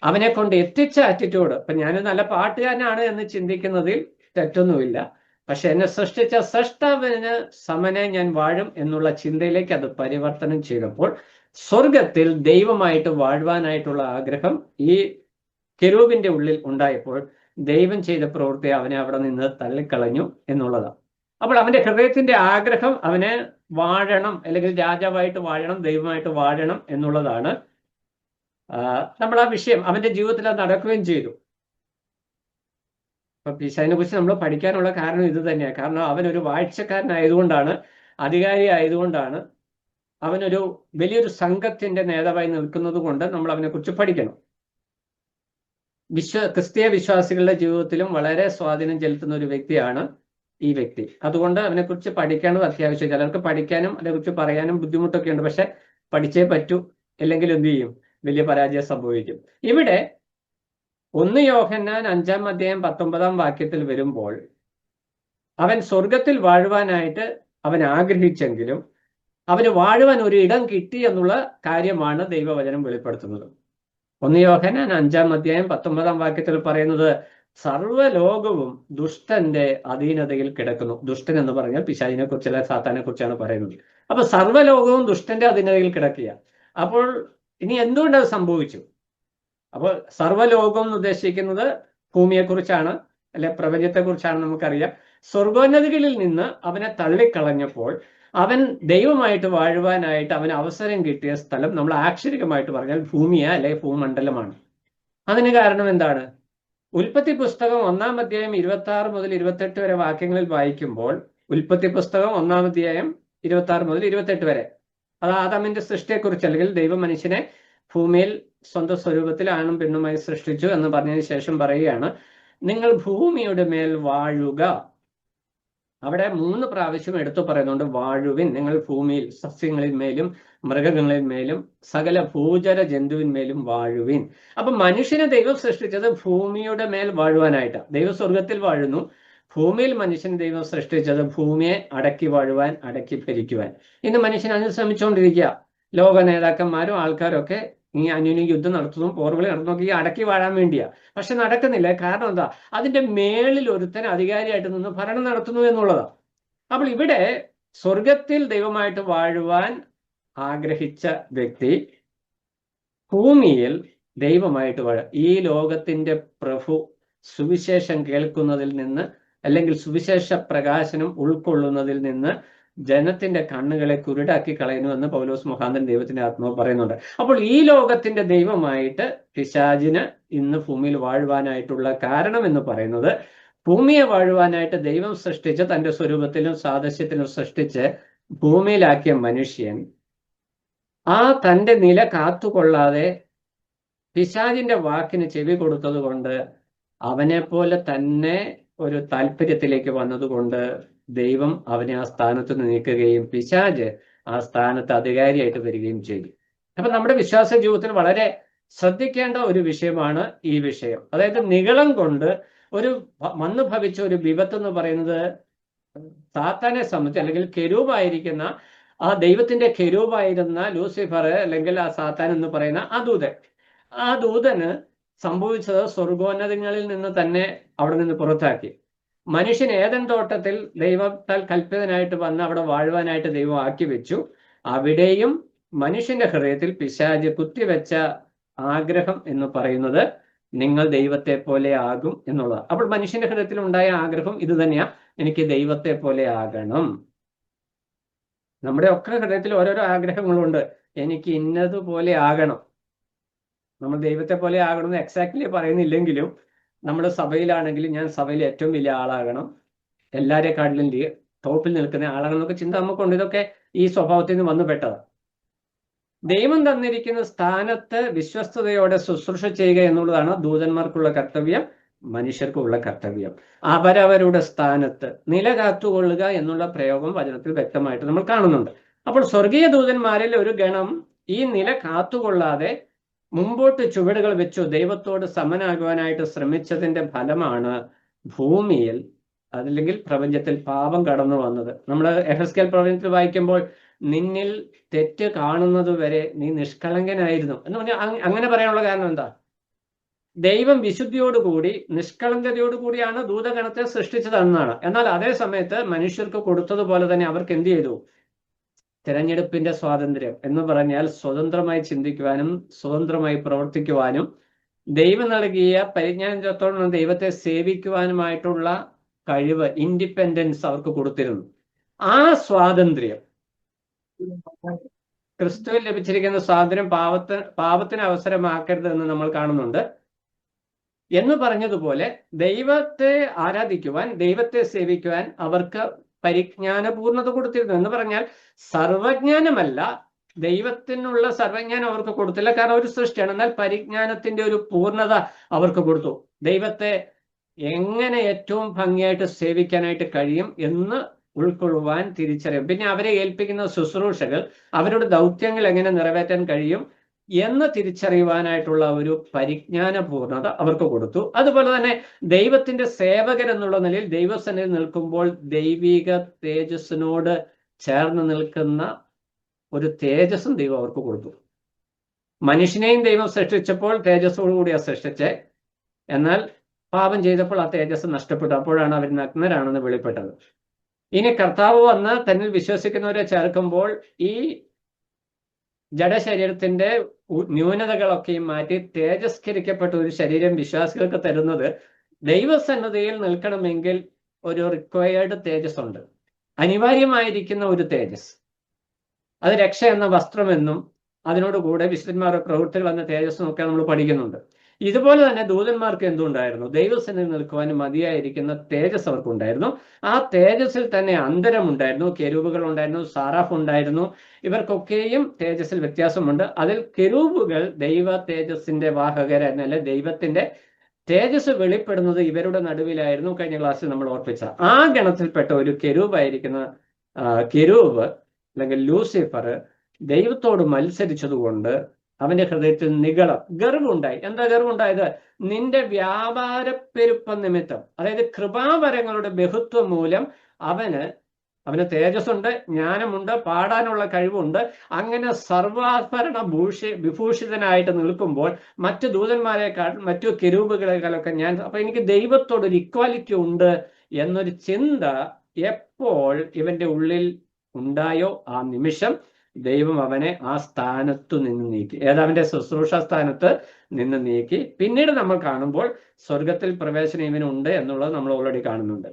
അവനെ കൊണ്ട് എത്തിച്ച ആറ്റിറ്റ്യൂഡ്. ഇപ്പൊ ഞാൻ നല്ല പാട്ടുകാരനാണ് എന്ന് ചിന്തിക്കുന്നതിൽ തെറ്റൊന്നുമില്ല. പക്ഷെ എന്നെ സൃഷ്ടിച്ച സൃഷ്ടാവിന് സമനെ ഞാൻ വാഴും എന്നുള്ള ചിന്തയിലേക്ക് അത് പരിവർത്തനം ചെയ്തപ്പോൾ സ്വർഗത്തിൽ ദൈവമായിട്ട് വാഴുവാനായിട്ടുള്ള ആഗ്രഹം ഈ കെരൂബിന്റെ ഉള്ളിൽ ഉണ്ടായപ്പോൾ ദൈവം ചെയ്ത പ്രവൃത്തി അവനെ അവിടെ നിന്ന് തള്ളിക്കളഞ്ഞു എന്നുള്ളതാണ്. അപ്പോൾ അവന്റെ ഹൃദയത്തിന്റെ ആഗ്രഹം അവനെ വാഴണം, അല്ലെങ്കിൽ രാജാവായിട്ട് വാഴണം, ദൈവമായിട്ട് വാഴണം എന്നുള്ളതാണ്. നമ്മൾ ആ വിഷയം അവന്റെ ജീവിതത്തിൽ അത് നടക്കുകയും ചെയ്തു. അപ്പൊ പിശാചിനെ കുറിച്ച് നമ്മൾ പഠിക്കാനുള്ള കാരണം ഇത് തന്നെയാണ്. കാരണം അവനൊരു വാഴ്ചക്കാരനായതുകൊണ്ടാണ്, അധികാരി ആയതുകൊണ്ടാണ്, അവനൊരു വലിയൊരു സംഘത്തിന്റെ നേതാവായി നിൽക്കുന്നത് കൊണ്ട് നമ്മൾ അവനെ കുറിച്ച് പഠിക്കണം. ക്രിസ്തീയ വിശ്വാസികളുടെ ജീവിതത്തിലും വളരെ സ്വാധീനം ചെലുത്തുന്ന ഒരു വ്യക്തിയാണ് ഈ വ്യക്തി. അതുകൊണ്ട് അവനെക്കുറിച്ച് പഠിക്കേണ്ടത് അത്യാവശ്യം. ചിലർക്ക് പഠിക്കാനും അതിനെക്കുറിച്ച് പറയാനും ബുദ്ധിമുട്ടൊക്കെ ഉണ്ട്. പക്ഷെ പഠിച്ചേ പറ്റൂ, അല്ലെങ്കിൽ എന്ത് ചെയ്യും, വലിയ പരാജയം സംഭവിക്കും. ഇവിടെ 1 യോഹന്നാൻ 5-ാം അധ്യായം 19-ാം വാക്യത്തിൽ വരുമ്പോൾ അവൻ സ്വർഗത്തിൽ വാഴുവാനായിട്ട് അവൻ ആഗ്രഹിച്ചെങ്കിലും അവന് വാഴുവാൻ ഒരു ഇടം കിട്ടി എന്നുള്ള കാര്യമാണ് ദൈവവചനം വെളിപ്പെടുത്തുന്നത്. 1 യോഹന്നാൻ 5-ാം അധ്യായം 19-ാം വാക്യത്തിൽ പറയുന്നത് സർവ്വലോകവും ദുഷ്ടന്റെ അധീനതയിൽ കിടക്കുന്നു. ദുഷ്ടൻ എന്ന് പറഞ്ഞാൽ പിശാചിനെ കുറിച്ചല്ല, സാത്താനെ കുറിച്ചാണ് പറയുന്നത്. അപ്പൊ സർവ്വലോകവും ദുഷ്ടന്റെ അധീനതയിൽ കിടക്കുക. അപ്പോൾ ഇനി എന്തുകൊണ്ട് അത് സംഭവിച്ചു? അപ്പോൾ സർവ്വലോകം എന്ന് ഉദ്ദേശിക്കുന്നത് ഭൂമിയെക്കുറിച്ചാണ്, അല്ലെ പ്രപഞ്ചത്തെക്കുറിച്ചാണ് നമുക്കറിയാം. സ്വർഗോന്നതികളിൽ നിന്ന് അവനെ തള്ളിക്കളഞ്ഞപ്പോൾ അവൻ ദൈവമായിട്ട് വാഴുവാനായിട്ട് അവന് അവസരം കിട്ടിയ സ്ഥലം നമ്മൾ ആക്ഷരികമായിട്ട് പറഞ്ഞാൽ ഭൂമിയ, അല്ലെ ഭൂമണ്ഡലമാണ്. അതിന് കാരണം എന്താണ്? ഉൽപ്പത്തി പുസ്തകം 1-ാം അധ്യായം 26 മുതൽ 28 വരെ വാക്യങ്ങളിൽ വായിക്കുമ്പോൾ, ഉൽപ്പത്തി പുസ്തകം 1-ാം അധ്യായം 26 മുതൽ 28 വരെ, അത് ആദാമിന്റെ സൃഷ്ടിയെക്കുറിച്ച്, അല്ലെങ്കിൽ ദൈവം മനുഷ്യനെ ഭൂമിയിൽ സ്വന്തം സ്വരൂപത്തിൽ ആണും പെണ്ണുമായി സൃഷ്ടിച്ചു എന്ന് പറഞ്ഞതിന് ശേഷം പറയുകയാണ്, നിങ്ങൾ ഭൂമിയുടെ മേൽ വാഴുക. അവിടെ 3 പ്രാവശ്യം എടുത്തു പറയുന്നുണ്ട് വാഴുവിൻ. നിങ്ങൾ ഭൂമിയിൽ സസ്യങ്ങളിൽ മേലും മൃഗങ്ങളിൽ മേലും സകല ഭൂചര ജന്തുവിന്മേലും വാഴുവിൻ. അപ്പൊ മനുഷ്യനെ ദൈവം സൃഷ്ടിച്ചത് ഭൂമിയുടെ മേൽ വാഴുവാനായിട്ടാണ്. ദൈവം സ്വർഗത്തിൽ വാഴുന്നു, ഭൂമിയിൽ മനുഷ്യൻ ദൈവം സൃഷ്ടിച്ചത് ഭൂമിയെ അടക്കി വാഴുവാൻ, അടക്കി ഭരിക്കുവാൻ. ഇന്ന് മനുഷ്യൻ അതിന് ശ്രമിച്ചുകൊണ്ടിരിക്കുക. ലോക നേതാക്കന്മാരും ആൾക്കാരും ഒക്കെ ഈ അന്യോന്യ യുദ്ധം നടത്തുന്നു, പോർവിളി നടത്തുന്നു, ഈ അടക്കി വാഴാൻ വേണ്ടിയാ. പക്ഷെ നടക്കുന്നില്ല. കാരണം എന്താ? അതിന്റെ മേളിൽ ഒരുത്തൻ അധികാരിയായിട്ട് നിന്ന് ഭരണം നടത്തുന്നു എന്നുള്ളതാണ്. അപ്പോൾ ഇവിടെ സ്വർഗത്തിൽ ദൈവമായിട്ട് വാഴുവാൻ ആഗ്രഹിച്ച വ്യക്തി ഭൂമിയിൽ ദൈവമായിട്ട് വാഴ, ഈ ലോകത്തിന്റെ പ്രഭു സുവിശേഷം കേൾക്കുന്നതിൽ നിന്ന്, അല്ലെങ്കിൽ സുവിശേഷ പ്രകാശനം ഉൾക്കൊള്ളുന്നതിൽ നിന്ന് ജനത്തിന്റെ കണ്ണുകളെ കുരുടാക്കി കളയുന്നു എന്ന് പൗലോസ് മുഖാന്തരം ദൈവത്തിന്റെ ആത്മാവ് പറയുന്നുണ്ട്. അപ്പോൾ ഈ ലോകത്തിന്റെ ദൈവമായിട്ട് പിശാചിന് ഇന്ന് ഭൂമിയിൽ വാഴുവാനായിട്ടുള്ള കാരണം എന്ന് പറയുന്നത്, ഭൂമിയെ വാഴുവാനായിട്ട് ദൈവം സൃഷ്ടിച്ച് തന്റെ സ്വരൂപത്തിലും സാദൃശ്യത്തിലും സൃഷ്ടിച്ച് ഭൂമിയിലാക്കിയ മനുഷ്യൻ ആ തന്റെ നില കാത്തുകൊള്ളാതെ പിശാചിന്റെ വാക്കിന് ചെവി കൊടുത്തത് കൊണ്ട്, അവനെ പോലെ തന്നെ ഒരു താല്പര്യത്തിലേക്ക് വന്നതുകൊണ്ട് ദൈവം അവനെ ആ സ്ഥാനത്ത് നീക്കുകയും പിശാച് ആ സ്ഥാനത്ത് അധികാരിയായിട്ട് വരികയും ചെയ്തു. അപ്പൊ നമ്മുടെ വിശ്വാസ ജീവിതത്തിൽ വളരെ ശ്രദ്ധിക്കേണ്ട ഒരു വിഷയമാണ് ഈ വിഷയം. അതായത് നിഗളം കൊണ്ട് ഒരു വന്നു ഭവിച്ച ഒരു വിപത്ത് എന്ന് പറയുന്നത് സാത്താനെ സംബന്ധിച്ച്, അല്ലെങ്കിൽ കെരൂബായിരിക്കുന്ന ആ ദൈവത്തിന്റെ കെരൂബായിരുന്ന ലൂസിഫർ, അല്ലെങ്കിൽ ആ സാത്താൻ എന്ന് പറയുന്ന ആ ദൂതന് സംഭവിച്ചത് സ്വർഗോന്നതങ്ങളിൽ നിന്ന് തന്നെ അവിടെ നിന്ന് പുറത്താക്കി. മനുഷ്യൻ ഏദൻ തോട്ടത്തിൽ ദൈവത്താൽ കൽപ്പിതനായിട്ട് വന്ന് അവിടെ വാഴുവാനായിട്ട് ദൈവം ആക്കി വെച്ചു. അവിടെയും മനുഷ്യന്റെ ഹൃദയത്തിൽ പിശാച് കുത്തിവെച്ച ആഗ്രഹം എന്ന് പറയുന്നത് നിങ്ങൾ ദൈവത്തെ പോലെ ആകും എന്നുള്ളത്. അപ്പോൾ മനുഷ്യന്റെ ഹൃദയത്തിൽ ഉണ്ടായ ആഗ്രഹം ഇത് തന്നെയാ, എനിക്ക് ദൈവത്തെ പോലെ ആകണം. നമ്മുടെ ഒക്കെ ഹൃദയത്തിൽ ഓരോരോ ആഗ്രഹങ്ങളുണ്ട്. എനിക്ക് ഇന്നതുപോലെ ആകണം. നമ്മൾ ദൈവത്തെ പോലെ ആകണമെന്ന് എക്സാക്ട്ലി പറയുന്നില്ലെങ്കിലും, നമ്മുടെ സഭയിലാണെങ്കിലും ഞാൻ സഭയിൽ ഏറ്റവും വലിയ ആളാകണം, എല്ലാവരെക്കാട്ടിലും ടോപ്പിൽ നിൽക്കുന്ന ആളാകണം എന്നൊക്കെ ചിന്ത നമുക്കുണ്ട്. ഇതൊക്കെ ഈ സ്വഭാവത്തിൽ നിന്ന് വന്നു പെട്ടതാണ്. ദൈവം തന്നിരിക്കുന്ന സ്ഥാനത്ത് വിശ്വസ്തയോടെ ശുശ്രൂഷ ചെയ്യുക എന്നുള്ളതാണ് ദൂതന്മാർക്കുള്ള കർത്തവ്യം, മനുഷ്യർക്കുള്ള കർത്തവ്യം. അവരവരുടെ സ്ഥാനത്ത് നില കാത്തുകൊള്ളുക എന്നുള്ള പ്രയോഗം വചനത്തിൽ വ്യക്തമായിട്ട് നമ്മൾ കാണുന്നുണ്ട്. അപ്പോൾ സ്വർഗീയ ദൂതന്മാരിൽ ഒരു ഗണം ഈ നില കാത്തുകൊള്ളാതെ മുമ്പോട്ട് ചുവടുകൾ വെച്ചു ദൈവത്തോട് സമനാകുവാനായിട്ട് ശ്രമിച്ചതിന്റെ ഫലമാണ് ഭൂമിയിൽ, അതല്ലെങ്കിൽ പ്രപഞ്ചത്തിൽ പാപം കടന്നു വന്നത്. നമ്മൾ എഹെസ്കേൽ പ്രവചനത്തിൽ വായിക്കുമ്പോൾ, നിന്നിൽ തെറ്റ് കാണുന്നത് വരെ നീ നിഷ്കളങ്കനായിരുന്നു എന്ന് പറഞ്ഞാൽ അങ്ങനെ പറയാനുള്ള കാരണം എന്താ? ദൈവം വിശുദ്ധിയോടുകൂടി നിഷ്കളങ്കതയോടുകൂടിയാണ് ദൂതഗണത്തെ സൃഷ്ടിച്ചതെന്നാണ്. എന്നാൽ അതേ സമയത്ത് മനുഷ്യർക്ക് കൊടുത്തതുപോലെ തന്നെ അവർക്ക് എന്ത് ചെയ്തു? തിരഞ്ഞെടുപ്പിന്റെ സ്വാതന്ത്ര്യം എന്ന് പറഞ്ഞാൽ സ്വതന്ത്രമായി ചിന്തിക്കുവാനും സ്വതന്ത്രമായി പ്രവർത്തിക്കുവാനും ദൈവം നൽകിയ പരിജ്ഞാനത്തോളം ദൈവത്തെ സേവിക്കുവാനുമായിട്ടുള്ള കഴിവ്, ഇൻഡിപെൻഡൻസ് അവർക്ക് കൊടുത്തിരുന്നു. ആ സ്വാതന്ത്ര്യം, ക്രിസ്തുവിൽ ലഭിച്ചിരിക്കുന്ന സ്വാതന്ത്ര്യം പാപത്തിന് അവസരമാക്കരുത് എന്ന് നമ്മൾ കാണുന്നുണ്ട്. എന്ന് പറഞ്ഞതുപോലെ ദൈവത്തെ ആരാധിക്കുവാൻ, ദൈവത്തെ സേവിക്കുവാൻ അവർക്ക് പരിജ്ഞാന പൂർണ്ണത കൊടുത്തിരുന്നു. എന്ന് പറഞ്ഞാൽ സർവജ്ഞാനമല്ല, ദൈവത്തിനുള്ള സർവജ്ഞാനം അവർക്ക് കൊടുത്തില്ല, കാരണം ഒരു സൃഷ്ടിയാണ്. എന്നാൽ പരിജ്ഞാനത്തിന്റെ ഒരു പൂർണ്ണത അവർക്ക് കൊടുത്തു. ദൈവത്തെ എങ്ങനെ ഏറ്റവും ഭംഗിയായിട്ട് സേവിക്കാനായിട്ട് കഴിയും എന്ന് ഉൾക്കൊള്ളുവാൻ തിരിച്ചറിയും. പിന്നെ അവരെ ഏൽപ്പിക്കുന്ന ശുശ്രൂഷകൾ, അവരുടെ ദൗത്യങ്ങൾ എങ്ങനെ നിറവേറ്റാൻ കഴിയും എന്ന് തിരിച്ചറിയുവാനായിട്ടുള്ള ഒരു പരിജ്ഞാന പൂർണ്ണത അവർക്ക് കൊടുത്തു. അതുപോലെ തന്നെ ദൈവത്തിന്റെ സേവകർ എന്നുള്ള നിലയിൽ ദൈവസന്നിധിയിൽ നിൽക്കുമ്പോൾ ദൈവിക തേജസ്സിനോട് ചേർന്ന് നിൽക്കുന്ന ഒരു തേജസ്സും ദൈവം അവർക്ക് കൊടുത്തു. മനുഷ്യനെയും ദൈവം സൃഷ്ടിച്ചപ്പോൾ തേജസ്സോടുകൂടിയാണ് സൃഷ്ടിച്ചേ. എന്നാൽ പാപം ചെയ്തപ്പോൾ ആ തേജസ് നഷ്ടപ്പെട്ടു. അപ്പോഴാണ് അവർ നഗ്നരാണെന്ന് വെളിപ്പെട്ടത്. ഇനി കർത്താവ് വന്ന് തന്നിൽ വിശ്വസിക്കുന്നവരെ ചേർക്കുമ്പോൾ ഈ ജഡശരീരത്തിന്റെ ന്യൂനതകളൊക്കെയും മാറ്റി തേജസ്കരിക്കപ്പെട്ട ഒരു ശരീരം വിശ്വാസികൾക്ക് തരുന്നത്, ദൈവസന്നദ്ധയിൽ നിൽക്കണമെങ്കിൽ ഒരു റിക്വയർഡ് തേജസ് ഉണ്ട്, അനിവാര്യമായിരിക്കുന്ന ഒരു തേജസ്. അത് രക്ഷ എന്ന വസ്ത്രമെന്നും അതിനോടുകൂടെ വിശുദ്ധന്മാരുടെ പ്രവൃത്തികൾ എന്ന തേജസ്സും ഒക്കെ നമ്മൾ പഠിക്കുന്നുണ്ട്. ഇതുപോലെ തന്നെ ദൂതന്മാർക്ക് എന്തുണ്ടായിരുന്നു? ദൈവസന്നിധിയിൽ നിൽക്കുവാനും മതിയായിരിക്കുന്ന തേജസ് അവർക്കുണ്ടായിരുന്നു. ആ തേജസ്സിൽ തന്നെ അന്തരമുണ്ടായിരുന്നു. കെരൂബുകൾ ഉണ്ടായിരുന്നു, സാറാഫ് ഉണ്ടായിരുന്നു. ഇവർക്കൊക്കെയും തേജസ്സിൽ വ്യത്യാസമുണ്ട്. അതിൽ കെരൂബുകൾ ദൈവ തേജസ്സിന്റെ വാഹകരായിരുന്നു, അല്ലെ ദൈവത്തിന്റെ തേജസ് വെളിപ്പെടുന്നത് ഇവരുടെ നടുവിലായിരുന്നു. കഴിഞ്ഞ ക്ലാസ്സിൽ നമ്മൾ ഓർപ്പിച്ച ആ ഗണത്തിൽപ്പെട്ട ഒരു കെരൂബായിരിക്കുന്ന കെരൂബ് അല്ലെങ്കിൽ ലൂസിഫർ ദൈവത്തോട് മത്സരിച്ചതുകൊണ്ട് അവന്റെ ഹൃദയത്തിൽ ഗർവുണ്ടായി. എന്താ ഗർവുണ്ടായത്? നിന്റെ വ്യാപാരപ്പെരുപ്പം നിമിത്തം, അതായത് കൃപാവരങ്ങളുടെ ബഹുത്വം മൂലം അവന് തേജസ്സുണ്ട്, ജ്ഞാനമുണ്ട്, പാടാനുള്ള കഴിവുണ്ട്. അങ്ങനെ സർവാഭരണ വിഭൂഷിതനായിട്ട് നിൽക്കുമ്പോൾ മറ്റു ദൂതന്മാരെക്കാൾ, മറ്റു കെരൂബുകളെക്കാളൊക്കെ അപ്പൊ എനിക്ക് ദൈവത്തോടൊരു ഇക്വാലിറ്റി ഉണ്ട് എന്നൊരു ചിന്ത എപ്പോൾ ഇവന്റെ ഉള്ളിൽ ഉണ്ടായോ ആ നിമിഷം ദൈവം അവനെ ആ സ്ഥാനത്തു നിന്ന് നീക്കി. ഏതവന്റെ ശുശ്രൂഷ സ്ഥാനത്ത് നിന്ന് നീക്കി. പിന്നീട് നമ്മൾ കാണുമ്പോൾ സ്വർഗത്തിൽ പ്രവേശനം ഇവനുണ്ട് എന്നുള്ളത് നമ്മൾ ഓൾറെഡി കാണുന്നുണ്ട്.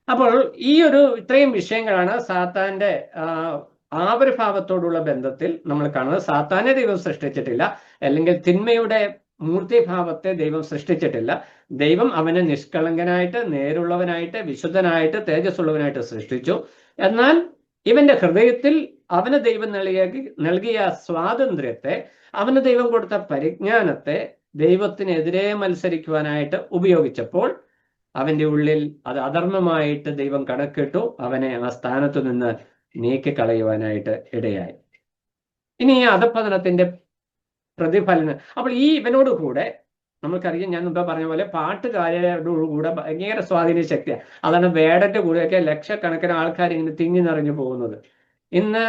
അപ്പോൾ ഈ ഇത്രയും വിഷയങ്ങളാണ് സാത്താന്റെ ആവിർഭാവത്തോടുള്ള ബന്ധത്തിൽ നമ്മൾ കാണുന്നത്. സാത്താനെ ദൈവം സൃഷ്ടിച്ചിട്ടില്ല, അല്ലെങ്കിൽ തിന്മയുടെ മൂർത്തിഭാവത്തെ ദൈവം സൃഷ്ടിച്ചിട്ടില്ല. ദൈവം അവനെ നിഷ്കളങ്കനായിട്ട്, നേരുള്ളവനായിട്ട്, വിശുദ്ധനായിട്ട്, തേജസ്സുള്ളവനായിട്ട് സൃഷ്ടിച്ചു. എന്നാൽ ഇവന്റെ ഹൃദയത്തിൽ അവന് ദൈവം നൽകിയ സ്വാതന്ത്ര്യത്തെ, അവന് ദൈവം കൊടുത്ത പരിജ്ഞാനത്തെ ദൈവത്തിനെതിരെ മത്സരിക്കുവാനായിട്ട് ഉപയോഗിച്ചപ്പോൾ അവന്റെ ഉള്ളിൽ അത് അധർമ്മമായിട്ട് ദൈവം കണക്കിട്ടു. അവനെ ആ സ്ഥാനത്തു നിന്ന് നീക്കിക്കളയുവാനായിട്ട് ഇടയായി. ഇനി ഈ അധപ്പതനത്തിന്റെ പ്രതിഫലനം. അപ്പോൾ ഈ ഇവനോട് കൂടെ നമുക്കറിയാം, ഞാൻ മുമ്പ് പറഞ്ഞ പോലെ പാട്ടുകാരോടുകൂടെ ഭയങ്കര സ്വാധീന ശക്തിയാണ്. അതാണ് വേടന്റെ കൂടെയൊക്കെ ലക്ഷക്കണക്കിന് ആൾക്കാർ ഇങ്ങനെ തിങ്ങി നിറഞ്ഞു പോകുന്നത്. ഇന്ന്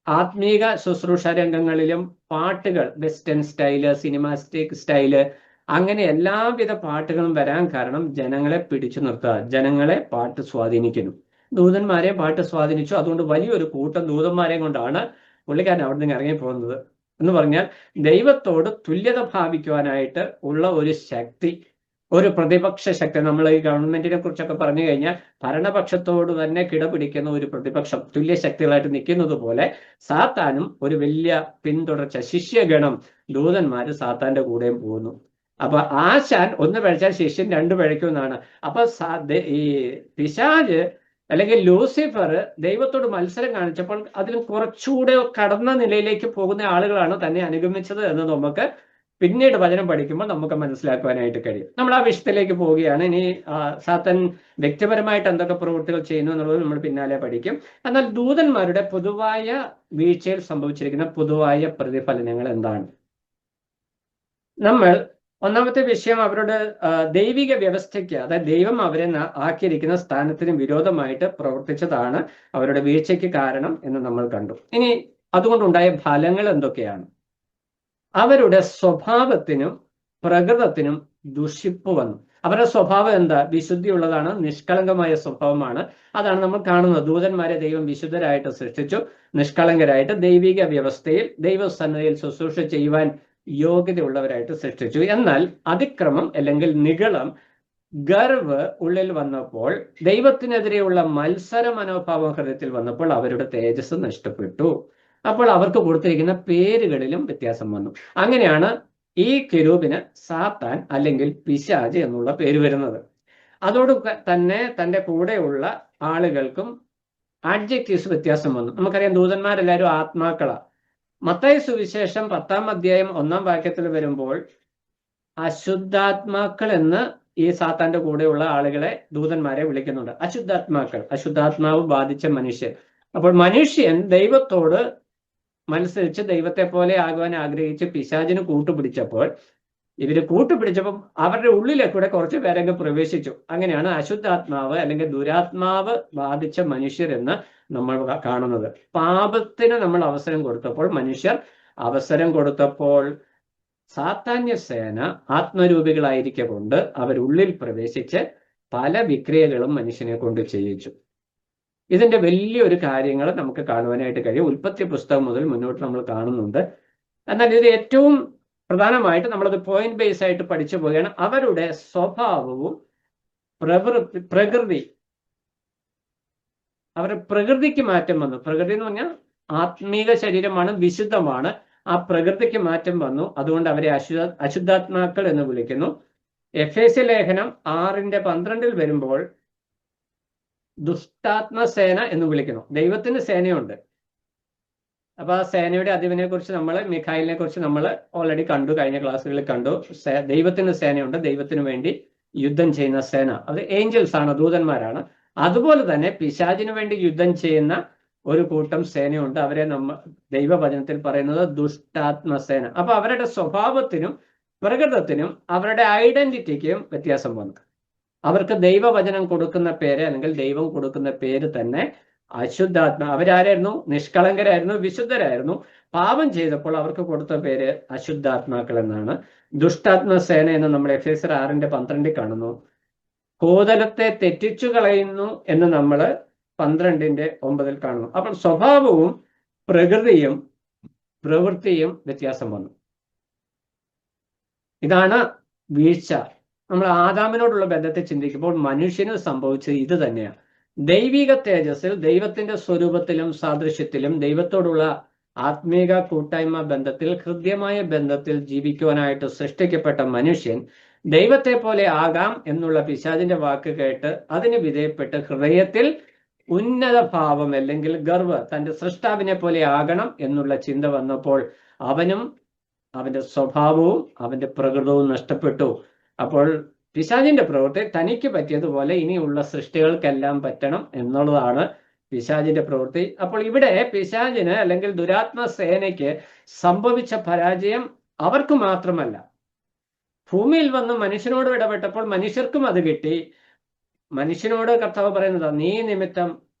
ആത്മീക ശുശ്രൂഷ രംഗങ്ങളിലും പാട്ടുകൾ, വെസ്റ്റേൺ സ്റ്റൈല്, സിനിമാറ്റിക് സ്റ്റൈല്, അങ്ങനെ എല്ലാവിധ പാട്ടുകളും വരാൻ കാരണം ജനങ്ങളെ പിടിച്ചു നിർത്തുക. ജനങ്ങളെ പാട്ട് സ്വാധീനിക്കുന്നു. ദൂതന്മാരെ പാട്ട് സ്വാധീനിച്ചു. അതുകൊണ്ട് വലിയൊരു കൂട്ടം ദൂതന്മാരെയും കൊണ്ടാണ് പുള്ളിക്കാരൻ അവിടെ നിന്ന് ഇറങ്ങിപ്പോകുന്നത്. എന്ന് പറഞ്ഞാൽ ദൈവത്തോട് തുല്യത ഭാവിക്കുവാനായിട്ട് ഉള്ള ഒരു ശക്തി, ഒരു പ്രതിപക്ഷ ശക്തി. നമ്മൾ ഈ ഗവൺമെന്റിനെ കുറിച്ചൊക്കെ പറഞ്ഞു കഴിഞ്ഞാൽ ഭരണപക്ഷത്തോട് തന്നെ കിടപിടിക്കുന്ന ഒരു പ്രതിപക്ഷം, തുല്യ ശക്തികളായിട്ട് നിൽക്കുന്നത് പോലെ സാത്താനും ഒരു വലിയ പിന്തുടർച്ച, ശിഷ്യഗണം, ദൂതന്മാര് സാത്താന്റെ കൂടെയും പോകുന്നു. അപ്പൊ ആശാൻ ഒന്ന് പഴിച്ചാൽ ശിഷ്യൻ രണ്ട് പഴിക്കുമെന്നാണ്. അപ്പൊ ഈ പിശാച് അല്ലെങ്കിൽ ലൂസിഫർ ദൈവത്തോട് മത്സരം കാണിച്ചപ്പോൾ അതിലും കുറച്ചുകൂടെ കടന്ന നിലയിലേക്ക് പോകുന്ന ആളുകളാണ് തന്നെ അനുഗമിച്ചത് എന്ന് നമുക്ക് പിന്നീട് വചനം പഠിക്കുമ്പോൾ നമുക്ക് മനസ്സിലാക്കുവാനായിട്ട് കഴിയും. നമ്മൾ ആ വിഷയത്തിലേക്ക് പോവുകയാണ്. ഇനി സാത്താൻ വ്യക്തിപരമായിട്ട് എന്തൊക്കെ പ്രവൃത്തികൾ ചെയ്യുന്നു എന്നുള്ളത് നമ്മൾ പിന്നാലെ പഠിക്കും. എന്നാൽ ദൂതന്മാരുടെ പൊതുവായ വീഴ്ചയിൽ സംഭവിച്ചിരിക്കുന്ന പൊതുവായ പ്രതിഫലനങ്ങൾ എന്താണ്? നമ്മൾ ഒന്നാമത്തെ വിഷയം അവരുടെ ദൈവിക വ്യവസ്ഥയ്ക്ക്, അതായത് ദൈവം അവരെ ആക്കിയിരിക്കുന്ന സ്ഥാനത്തിന് വിരോധമായിട്ട് പ്രവർത്തിച്ചതാണ് അവരുടെ വീഴ്ചയ്ക്ക് കാരണം എന്ന് നമ്മൾ കണ്ടു. ഇനി അതുകൊണ്ടുണ്ടായ ഫലങ്ങൾ എന്തൊക്കെയാണ്? അവരുടെ സ്വഭാവത്തിനും പ്രകൃതത്തിനും ദുഷിപ്പ് വന്നു. അവരുടെ സ്വഭാവം എന്താ? വിശുദ്ധിയുള്ളതാണ്, നിഷ്കളങ്കമായ സ്വഭാവമാണ്. അതാണ് നമ്മൾ കാണുന്നത്. ദൂതന്മാരെ ദൈവം വിശുദ്ധരായിട്ട് സൃഷ്ടിച്ചു, നിഷ്കളങ്കരായിട്ട് ദൈവിക വ്യവസ്ഥയിൽ ദൈവസന്നദ്ധയിൽ ശുശ്രൂഷ ചെയ്യുവാൻ യോഗ്യതയുള്ളവരായിട്ട് സൃഷ്ടിച്ചു. എന്നാൽ അതിക്രമം അല്ലെങ്കിൽ നിഗളം, ഗർവ് ഉള്ളിൽ വന്നപ്പോൾ, ദൈവത്തിനെതിരെയുള്ള മത്സര മനോഭാവം ഹൃദയത്തിൽ വന്നപ്പോൾ അവരുടെ തേജസ് നഷ്ടപ്പെട്ടു. അപ്പോൾ അവർക്ക് കൊടുത്തിരിക്കുന്ന പേരുകളിലും വ്യത്യാസം വന്നു. അങ്ങനെയാണ് ഈ കെരൂബിന് സാത്താൻ അല്ലെങ്കിൽ പിശാച് എന്നുള്ള പേര് വരുന്നത്. അതോട് തന്നെ തൻ്റെ കൂടെയുള്ള ആളുകൾക്കും ആഡ്ജക്റ്റീവ്സ് വ്യത്യാസം വന്നു. നമുക്കറിയാം, ദൂതന്മാരെല്ലാവരും ആത്മാക്കളാ. മത്തായി സുവിശേഷം 10-ാം അധ്യായം 1-ാം വാക്യത്തിൽ വരുമ്പോൾ അശുദ്ധാത്മാക്കൾ എന്ന് ഈ സാത്താന്റെ കൂടെയുള്ള ആളുകളെ, ദൂതന്മാരെ വിളിക്കുന്നുണ്ട്. അശുദ്ധാത്മാക്കൾ, അശുദ്ധാത്മാവ് ബാധിച്ച മനുഷ്യൻ. അപ്പോൾ മനുഷ്യൻ ദൈവത്തോട് മത്സരിച്ച് ദൈവത്തെ പോലെ ആകുവാൻ ആഗ്രഹിച്ച് പിശാചിന് കൂട്ടുപിടിച്ചപ്പോൾ, അവരുടെ ഉള്ളിലെ കൂടെ കുറച്ച് പേരങ്ങ് പ്രവേശിച്ചു. അങ്ങനെയാണ് അശുദ്ധാത്മാവ് അല്ലെങ്കിൽ ദുരാത്മാവ് ബാധിച്ച മനുഷ്യരെന്ന് നമ്മൾ കാണുന്നത്. പാപത്തിന് നമ്മൾ അവസരം കൊടുത്തപ്പോൾ, മനുഷ്യർ അവസരം കൊടുത്തപ്പോൾ, സാത്താന്യ സേന ആത്മരൂപികളായിരിക്കൊണ്ട് അവരുള്ളിൽ പ്രവേശിച്ച് പല വിക്രിയകളും മനുഷ്യനെ കൊണ്ട് ചെയ്യിച്ചു. ഇതിന്റെ വലിയൊരു കാര്യങ്ങൾ നമുക്ക് കാണുവാനായിട്ട് കഴിയും. ഉൽപ്പത്തി പുസ്തകം മുതൽ മുന്നോട്ട് നമ്മൾ കാണുന്നുണ്ട്. എന്നാൽ ഇത് ഏറ്റവും പ്രധാനമായിട്ട് നമ്മളത് പോയിന്റ് ബേസ് ആയിട്ട് പഠിച്ചു പോവുകയാണ്. അവരുടെ സ്വഭാവവും പ്രകൃതി, അവരുടെ പ്രകൃതിക്ക് മാറ്റം വന്നു. പ്രകൃതി എന്ന് പറഞ്ഞാൽ ആത്മീക ശരീരമാണ്, വിശുദ്ധമാണ്. ആ പ്രകൃതിക്ക് മാറ്റം വന്നു. അതുകൊണ്ട് അവരെ അശുദ്ധാത്മാക്കൾ എന്ന് വിളിക്കുന്നു. എഫേസ്യ ലേഖനം 6:12 വരുമ്പോൾ ദുഷ്ടാത്മസേന എന്ന് വിളിക്കുന്നു. ദൈവത്തിന് സേനയുണ്ട്. അപ്പൊ ആ സേനയുടെ അധിപനെ കുറിച്ച് മിഖായിലിനെ കുറിച്ച് നമ്മൾ ഓൾറെഡി കണ്ടു, കഴിഞ്ഞ ക്ലാസ്സുകളിൽ കണ്ടു. ദൈവത്തിന് സേനയുണ്ട്, ദൈവത്തിന് വേണ്ടി യുദ്ധം ചെയ്യുന്ന സേന. അത് ഏഞ്ചൽസ് ആണ്, ദൂതന്മാരാണ്. അതുപോലെ തന്നെ പിശാചിന് വേണ്ടി യുദ്ധം ചെയ്യുന്ന ഒരു കൂട്ടം സേനയുണ്ട്. അവരെ ദൈവവചനത്തിൽ പറയുന്നത് ദുഷ്ടാത്മസേന. അപ്പൊ അവരുടെ സ്വഭാവത്തിനും പ്രകൃതത്തിനും അവരുടെ ഐഡന്റിറ്റിക്കും വ്യത്യാസം വന്നു. അവർക്ക് ദൈവവചനം കൊടുക്കുന്ന പേര് അല്ലെങ്കിൽ ദൈവം കൊടുക്കുന്ന പേര് തന്നെ അവരാരായിരുന്നു? നിഷ്കളങ്കരായിരുന്നു, വിശുദ്ധരായിരുന്നു. പാപം ചെയ്തപ്പോൾ അവർക്ക് കൊടുത്ത പേര് അശുദ്ധാത്മാക്കൾ എന്നാണ്. ദുഷ്ടാത്മസേന എന്ന് നമ്മൾ എഫേസ്യർ 6:12 കാണുന്നു. കോതലത്തെ തെറ്റിച്ചു കളയുന്നു എന്ന് നമ്മൾ 12:9 കാണുന്നു. അപ്പോൾ സ്വഭാവവും പ്രകൃതിയും പ്രവൃത്തിയും വ്യത്യാസം വന്നു. ഇതാണ് വീഴ്ച. നമ്മൾ ആദാമിനോടുള്ള ബന്ധത്തെ ചിന്തിക്കുമ്പോൾ മനുഷ്യന് സംഭവിച്ചത് ഇത് തന്നെയാണ്. ദൈവിക തേജസ്സിൽ, ദൈവത്തിന്റെ സ്വരൂപത്തിലും സാദൃശ്യത്തിലും ദൈവത്തോടുള്ള ആത്മീക കൂട്ടായ്മ ബന്ധത്തിൽ, ഹൃദ്യമായ ബന്ധത്തിൽ ജീവിക്കുവാനായിട്ട് സൃഷ്ടിക്കപ്പെട്ട മനുഷ്യൻ ദൈവത്തെ പോലെ ആകാം എന്നുള്ള പിശാചിന്റെ വാക്ക് കേട്ട് അതിന് വിധേയപ്പെട്ട് ഹൃദയത്തിൽ ഉന്നത ഭാവം അല്ലെങ്കിൽ ഗർവ്, തന്റെ സൃഷ്ടാവിനെ പോലെ ആകണം എന്നുള്ള ചിന്ത വന്നപ്പോൾ അവനും അവന്റെ സ്വഭാവവും അവന്റെ പ്രകൃതവും നഷ്ടപ്പെട്ടു. അപ്പോൾ പിശാചിന്റെ പ്രവൃത്തി തനിക്ക് പറ്റിയതുപോലെ ഇനിയുള്ള സൃഷ്ടികൾക്കെല്ലാം പറ്റണം എന്നുള്ളതാണ് പിശാചിന്റെ പ്രവൃത്തി. അപ്പോൾ ഇവിടെ പിശാചിന് അല്ലെങ്കിൽ ദുരാത്മസേനയ്ക്ക് സംഭവിച്ച പരാജയം അവർക്ക് മാത്രമല്ല, ഭൂമിയിൽ വന്ന് മനുഷ്യനോട് ഇടപെട്ടപ്പോൾ മനുഷ്യർക്കും അത് കിട്ടി. മനുഷ്യനോട് കർത്താവ് പറയുന്നത്, നീ നിമിത്തം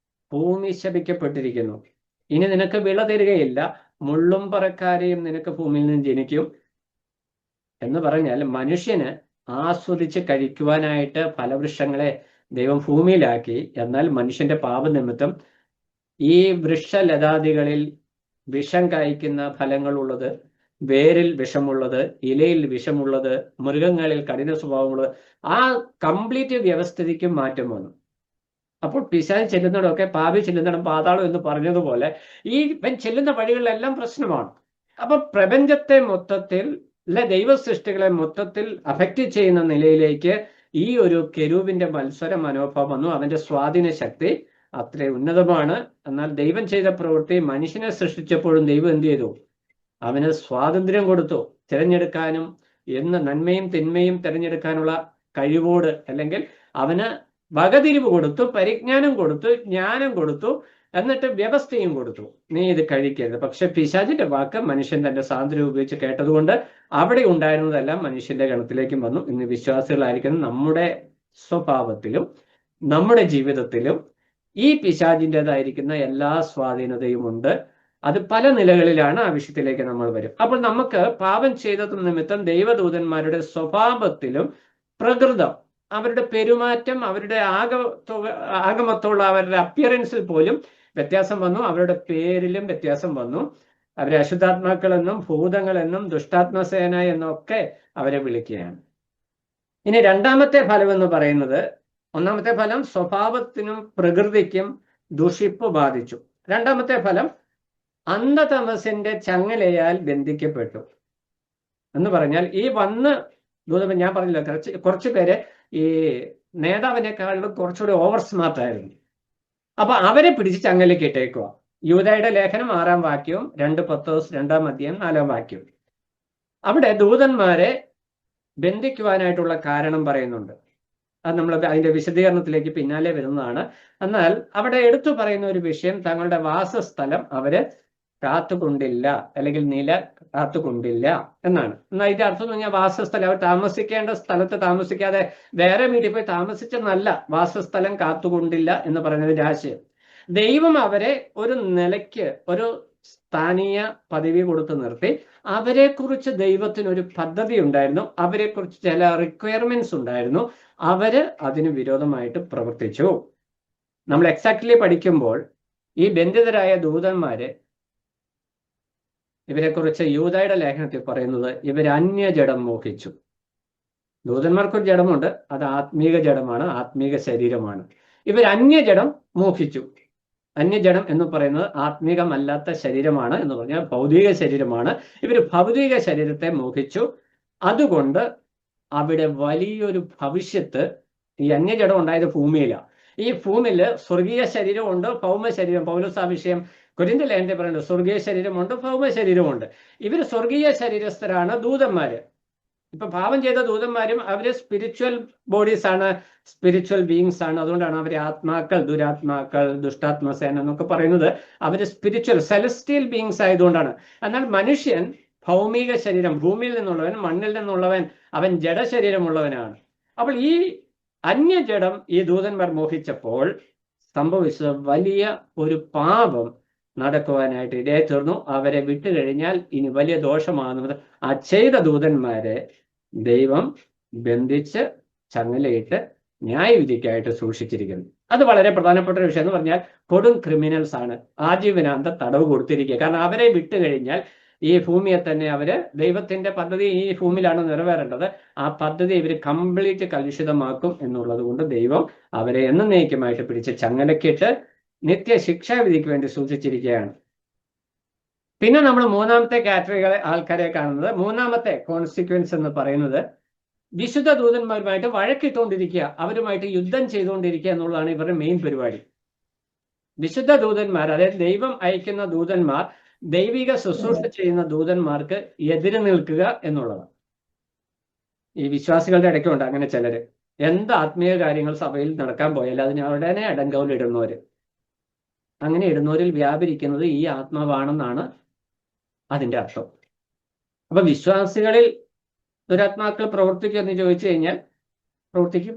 ഭൂമി ശപിക്കപ്പെട്ടിരിക്കുന്നു, ഇനി നിനക്ക് വിള തരികയില്ല, മുള്ളും പറക്കാരെയും നിനക്ക് ഭൂമിയിൽ നിന്ന് ജനിക്കും എന്ന് പറഞ്ഞാൽ മനുഷ്യന് ആസ്വദിച്ച് കഴിക്കുവാനായിട്ട് ഫലവൃക്ഷങ്ങളെ ദൈവം ഭൂമിയിലാക്കി. എന്നാൽ മനുഷ്യന്റെ പാപനിമിത്തം ഈ വൃക്ഷലതാദികളിൽ വിഷം കായ്ക്കുന്ന ഫലങ്ങളുള്ളത്, വേരിൽ വിഷമുള്ളത്, ഇലയിൽ വിഷമുള്ളത്, മൃഗങ്ങളിൽ കഠിന സ്വഭാവമുള്ളത്, ആ കംപ്ലീറ്റ് വ്യവസ്ഥിതിക്കും മാറ്റം വന്നു. അപ്പോൾ പിശാച് ചെല്ലുന്നിടമൊക്കെ പാപി ചെല്ലുന്നിടം പാതാളം എന്ന് പറഞ്ഞതുപോലെ ഈ ചെല്ലുന്ന വഴികളിലെല്ലാം പ്രശ്നമാണ്. അപ്പൊ പ്രപഞ്ചത്തെ മൊത്തത്തിൽ ദൈവ സൃഷ്ടികളെ മൊത്തത്തിൽ അഫക്റ്റ് ചെയ്യുന്ന നിലയിലേക്ക് ഈ ഒരു കെരൂബിന്റെ മത്സര മനോഭാവം വന്നു. അവന്റെ സ്വാധീന ശക്തി അത്ര ഉന്നതമാണ്. എന്നാൽ ദൈവം ചെയ്ത പ്രവൃത്തി, മനുഷ്യനെ സൃഷ്ടിച്ചപ്പോഴും ദൈവം എന്ത് ചെയ്തു? അവന് സ്വാതന്ത്ര്യം കൊടുത്തു. തിരഞ്ഞെടുക്കാനും നന്മയും തിന്മയും തിരഞ്ഞെടുക്കാനുള്ള കഴിവോട്, അല്ലെങ്കിൽ അവന് വകതിരിവ് കൊടുത്തു, പരിജ്ഞാനം കൊടുത്തു, ജ്ഞാനം കൊടുത്തു, എന്നിട്ട് വ്യവസ്ഥയും കൊടുത്തു, നീ ഇത് കഴിക്കരുത്. പക്ഷെ പിശാചിന്റെ വാക്ക് മനുഷ്യൻ തന്റെ സ്വാതന്ത്ര്യം ഉപയോഗിച്ച് കേട്ടതുകൊണ്ട് അവിടെ ഉണ്ടായിരുന്നതെല്ലാം മനുഷ്യന്റെ ഗണത്തിലേക്കും വന്നു. ഇന്ന് വിശ്വാസികളായിരിക്കുന്ന നമ്മുടെ സ്വഭാവത്തിലും നമ്മുടെ ജീവിതത്തിലും ഈ പിശാചിൻ്റെതായിരിക്കുന്ന എല്ലാ സ്വാധീനതയും ഉണ്ട്. അത് പല നിലകളിലാണ്. ആ വിഷയത്തിലേക്ക് നമ്മൾ വരും. അപ്പോൾ നമുക്ക് പാപം ചെയ്തത് നിമിത്തം ദൈവദൂതന്മാരുടെ സ്വഭാവത്തിലും പ്രകൃതം, അവരുടെ പെരുമാറ്റം, അവരുടെ ആഗമത്തുള്ള അവരുടെ അപ്പിയറൻസിൽ പോലും വ്യത്യാസം വന്നു. അവരുടെ പേരിലും വ്യത്യാസം വന്നു. അവരെ അശുദ്ധാത്മാക്കളെന്നും ഭൂതങ്ങളെന്നും ദുഷ്ടാത്മസേന എന്നൊക്കെ അവരെ വിളിക്കുകയാണ്. ഇനി രണ്ടാമത്തെ ഫലം എന്ന് പറയുന്നത്, ഒന്നാമത്തെ ഫലം സ്വഭാവത്തിനും പ്രകൃതിക്കും ദുഷിപ്പ് ബാധിച്ചു. രണ്ടാമത്തെ ഫലം അന്ധതമസിന്റെ ചങ്ങലയാൽ ബന്ധിക്കപ്പെട്ടു എന്ന് പറഞ്ഞാൽ, ഈ വന്ന് ദൂതം ഞാൻ പറഞ്ഞില്ല, കുറച്ച് പേര് ഈ നേതാവിനെക്കാളും കുറച്ചുകൂടി ഓവർ സ്മാർട്ട് ആയിരുന്നു. അപ്പൊ അവരെ പിടിച്ച് ചങ്ങലയ്ക്ക് ഇട്ടേക്കുക. യൂദയുടെ ലേഖനം 6-ാം വാക്യവും 2 പത്രോസ് 2-ാം അധ്യായം 4-ാം വാക്യവും. അവിടെ ദൂതന്മാരെ ബന്ധിക്കുവാനായിട്ടുള്ള കാരണം പറയുന്നുണ്ട്. അത് നമ്മൾ അതിന്റെ വിശദീകരണത്തിലേക്ക് പിന്നാലെ വരുന്നതാണ്. എന്നാൽ അവിടെ എടുത്തു പറയുന്ന ഒരു വിഷയം, തങ്ങളുടെ വാസസ്ഥലം അവര് കാത്തുകൊണ്ടില്ല, അല്ലെങ്കിൽ നില കാത്തുകൊണ്ടില്ല എന്നാണ്. എന്നാൽ ഇതിന്റെ അർത്ഥം എന്ന് പറഞ്ഞാൽ വാസസ്ഥലം, അവർ താമസിക്കേണ്ട സ്ഥലത്ത് താമസിക്കാതെ വേറെ വീട്ടിൽ പോയി താമസിച്ചെന്നല്ല, വാസസ്ഥലം കാത്തുകൊണ്ടില്ല എന്ന് പറയുന്നതിന്റെ ആശയം. ദൈവം അവരെ ഒരു നിലയ്ക്ക്, ഒരു സ്ഥാനീയ പദവി കൊടുത്ത് നിർത്തി. അവരെക്കുറിച്ച് ദൈവത്തിനൊരു പദ്ധതി ഉണ്ടായിരുന്നു, അവരെക്കുറിച്ച് ചില റിക്വയർമെന്റ്സ് ഉണ്ടായിരുന്നു. അവര് അതിന് വിരോധമായിട്ട് പ്രവർത്തിച്ചു. നമ്മൾ എക്സാക്ട്ലി പഠിക്കുമ്പോൾ ഈ ബന്ധിതരായ ദൂതന്മാര്, ഇവരെക്കുറിച്ച് യൂദയുടെ ലേഖനത്തിൽ പറയുന്നത്, ഇവർ അന്യജഡം മോഹിച്ചു. ദൂതന്മാർക്കൊരു ജഡമുണ്ട്, അത് ആത്മീക ജഡമാണ്, ആത്മീക ശരീരമാണ്. ഇവർ അന്യജഡം മോഹിച്ചു. അന്യജഡം എന്ന് പറയുന്നത് ആത്മീകമല്ലാത്ത ശരീരമാണ് എന്ന് പറഞ്ഞാൽ ഭൗതിക ശരീരമാണ്. ഇവർ ഭൗതിക ശരീരത്തെ മോഹിച്ചു. അതുകൊണ്ട് അവിടെ വലിയൊരു ഭവിഷ്യത്ത്, ഈ അന്യജഡം ഉണ്ടായത് ഭൂമിയിലാണ്. ഈ ഭൂമിയിൽ സ്വർഗീയ ശരീരമുണ്ട്, ഭൗമ ശരീരം. പൗലോസ് ആ വിഷയം കൊരിന്ത്യർ ലേഖനത്തിൽ പറയുന്നത്, സ്വർഗീയ ശരീരമുണ്ട്, ഭൗമ ശരീരമുണ്ട്. ഇവർ സ്വർഗീയ ശരീരസ്ഥരാണ് ദൂതന്മാര്. ഇപ്പൊ പാപം ചെയ്ത ദൂതന്മാരും അവര് സ്പിരിച്വൽ ബോഡീസ് ആണ്, സ്പിരിച്വൽ ബീയിങ്സ് ആണ്. അതുകൊണ്ടാണ് അവരെ ആത്മാക്കൾ, ദുരാത്മാക്കൾ, ദുഷ്ടാത്മസേന എന്നൊക്കെ പറയുന്നത്. അവര് സ്പിരിച്വൽ സെലസ്റ്റിയൽ ബീയിങ്സ് ആയതുകൊണ്ടാണ്. എന്നാൽ മനുഷ്യൻ ഭൗമിക ശരീരം, ഭൂമിയിൽ നിന്നുള്ളവൻ, മണ്ണിൽ നിന്നുള്ളവൻ, അവൻ ജഡശരീരമുള്ളവനാണ്. അപ്പോൾ ഈ അന്യജഡം ഈ ദൂതന്മാർ മോഹിച്ചപ്പോൾ സംഭവിച്ചത് വലിയ ഒരു പാപം നടക്കുവാനായിട്ട് ഇടയായി തീർന്നു. അവരെ വിട്ടുകഴിഞ്ഞാൽ ഇനി വലിയ ദോഷമാകുന്നത്, ആ ചെയ്ത ദൂതന്മാരെ ദൈവം ബന്ധിച്ച് ചങ്ങലയിട്ട് ന്യായവിധിക്കായിട്ട് സൂക്ഷിച്ചിരിക്കുന്നു. അത് വളരെ പ്രധാനപ്പെട്ട ഒരു വിഷയം എന്ന് പറഞ്ഞാൽ, കൊടും ക്രിമിനൽസ് ആണ്, ആജീവനാന്ത തടവ് കൊടുത്തിരിക്കുക. കാരണം അവരെ വിട്ടുകഴിഞ്ഞാൽ ഈ ഭൂമിയെ തന്നെ അവര്, ദൈവത്തിന്റെ പദ്ധതി ഈ ഭൂമിയിലാണ് നിറവേറേണ്ടത്, ആ പദ്ധതി ഇവർ കംപ്ലീറ്റ് കലുഷിതമാക്കും എന്നുള്ളത് കൊണ്ട് ദൈവം അവരെ എന്നേക്കുമായിട്ട് പിടിച്ച് ചങ്ങലക്കിട്ട് നിത്യ ശിക്ഷാവിധിക്ക് വേണ്ടി സൂക്ഷിച്ചിരിക്കുകയാണ്. പിന്നെ നമ്മൾ മൂന്നാമത്തെ കാറ്റഗറികളെ ആൾക്കാരെ കാണുന്നത്, മൂന്നാമത്തെ കോൺസിക്വൻസ് എന്ന് പറയുന്നത്, വിശുദ്ധ ദൂതന്മാരുമായിട്ട് വഴക്കിട്ടുകൊണ്ടിരിക്കുക, അവരുമായിട്ട് യുദ്ധം ചെയ്തുകൊണ്ടിരിക്കുക എന്നുള്ളതാണ് ഇവരുടെ മെയിൻ പരിപാടി. വിശുദ്ധ ദൂതന്മാർ, അതായത് ദൈവം അയക്കുന്ന ദൂതന്മാർ, ദൈവിക ശുശ്രൂഷ ചെയ്യുന്ന ദൂതന്മാർക്ക് എതിര് നിൽക്കുക എന്നുള്ളതാണ്. ഈ വിശ്വാസികളുടെ ഇടയ്ക്കുണ്ട് അങ്ങനെ ചിലര്, എന്ത് ആത്മീയ കാര്യങ്ങൾ സഭയിൽ നടക്കാൻ പോയാലും അതിന് ഉടനെ അടങ്കോലിടുന്നവര്. അങ്ങനെ ഇടുന്നവരിൽ വ്യാപരിക്കുന്നത് ഈ ആത്മാവാണെന്നാണ് അതിന്റെ അർത്ഥം. അപ്പൊ വിശ്വാസികളിൽ ദുരാത്മാക്കൾ പ്രവർത്തിക്കും എന്ന് ചോദിച്ചു കഴിഞ്ഞാൽ പ്രവർത്തിക്കും,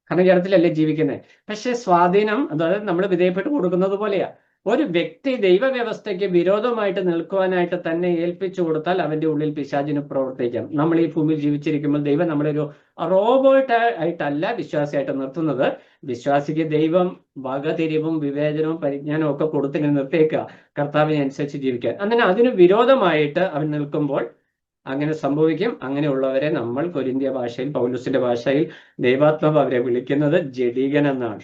കാരണം ജഡത്തിലല്ലേ ജീവിക്കുന്നത്. പക്ഷെ സ്വാധീനം, അതായത് നമ്മൾ വിധേയപ്പെട്ട് കൊടുക്കുന്നത് പോലെയാ. ഒരു വ്യക്തി ദൈവവ്യവസ്ഥയ്ക്ക് വിരോധമായിട്ട് നിൽക്കുവാനായിട്ട് തന്നെ ഏൽപ്പിച്ചു കൊടുത്താൽ അവന്റെ ഉള്ളിൽ പിശാചിന് പ്രവർത്തിക്കാം. നമ്മൾ ഈ ഭൂമിയിൽ ജീവിച്ചിരിക്കുമ്പോൾ ദൈവം നമ്മളൊരു റോബോട്ട് ആയിട്ടല്ല വിശ്വാസിയായിട്ട് നിർത്തുന്നത്. വിശ്വാസിക്ക് ദൈവം വകതിരിവും വിവേചനവും പരിജ്ഞാനവും ഒക്കെ കൊടുത്തിട്ട് നിർത്തിയേക്കുക, കർത്താവിനെ അനുസരിച്ച് ജീവിക്കാൻ. അങ്ങനെ അതിന് വിരോധമായിട്ട് അവൻ നിൽക്കുമ്പോൾ അങ്ങനെ സംഭവിക്കും. അങ്ങനെയുള്ളവരെ നമ്മൾ കൊരിന്ത്യ ഭാഷയിൽ, പൗലോസിന്റെ ഭാഷയിൽ, ദൈവാത്മാവ് അവരെ വിളിക്കുന്നത് ജഡികൻ എന്നാണ്.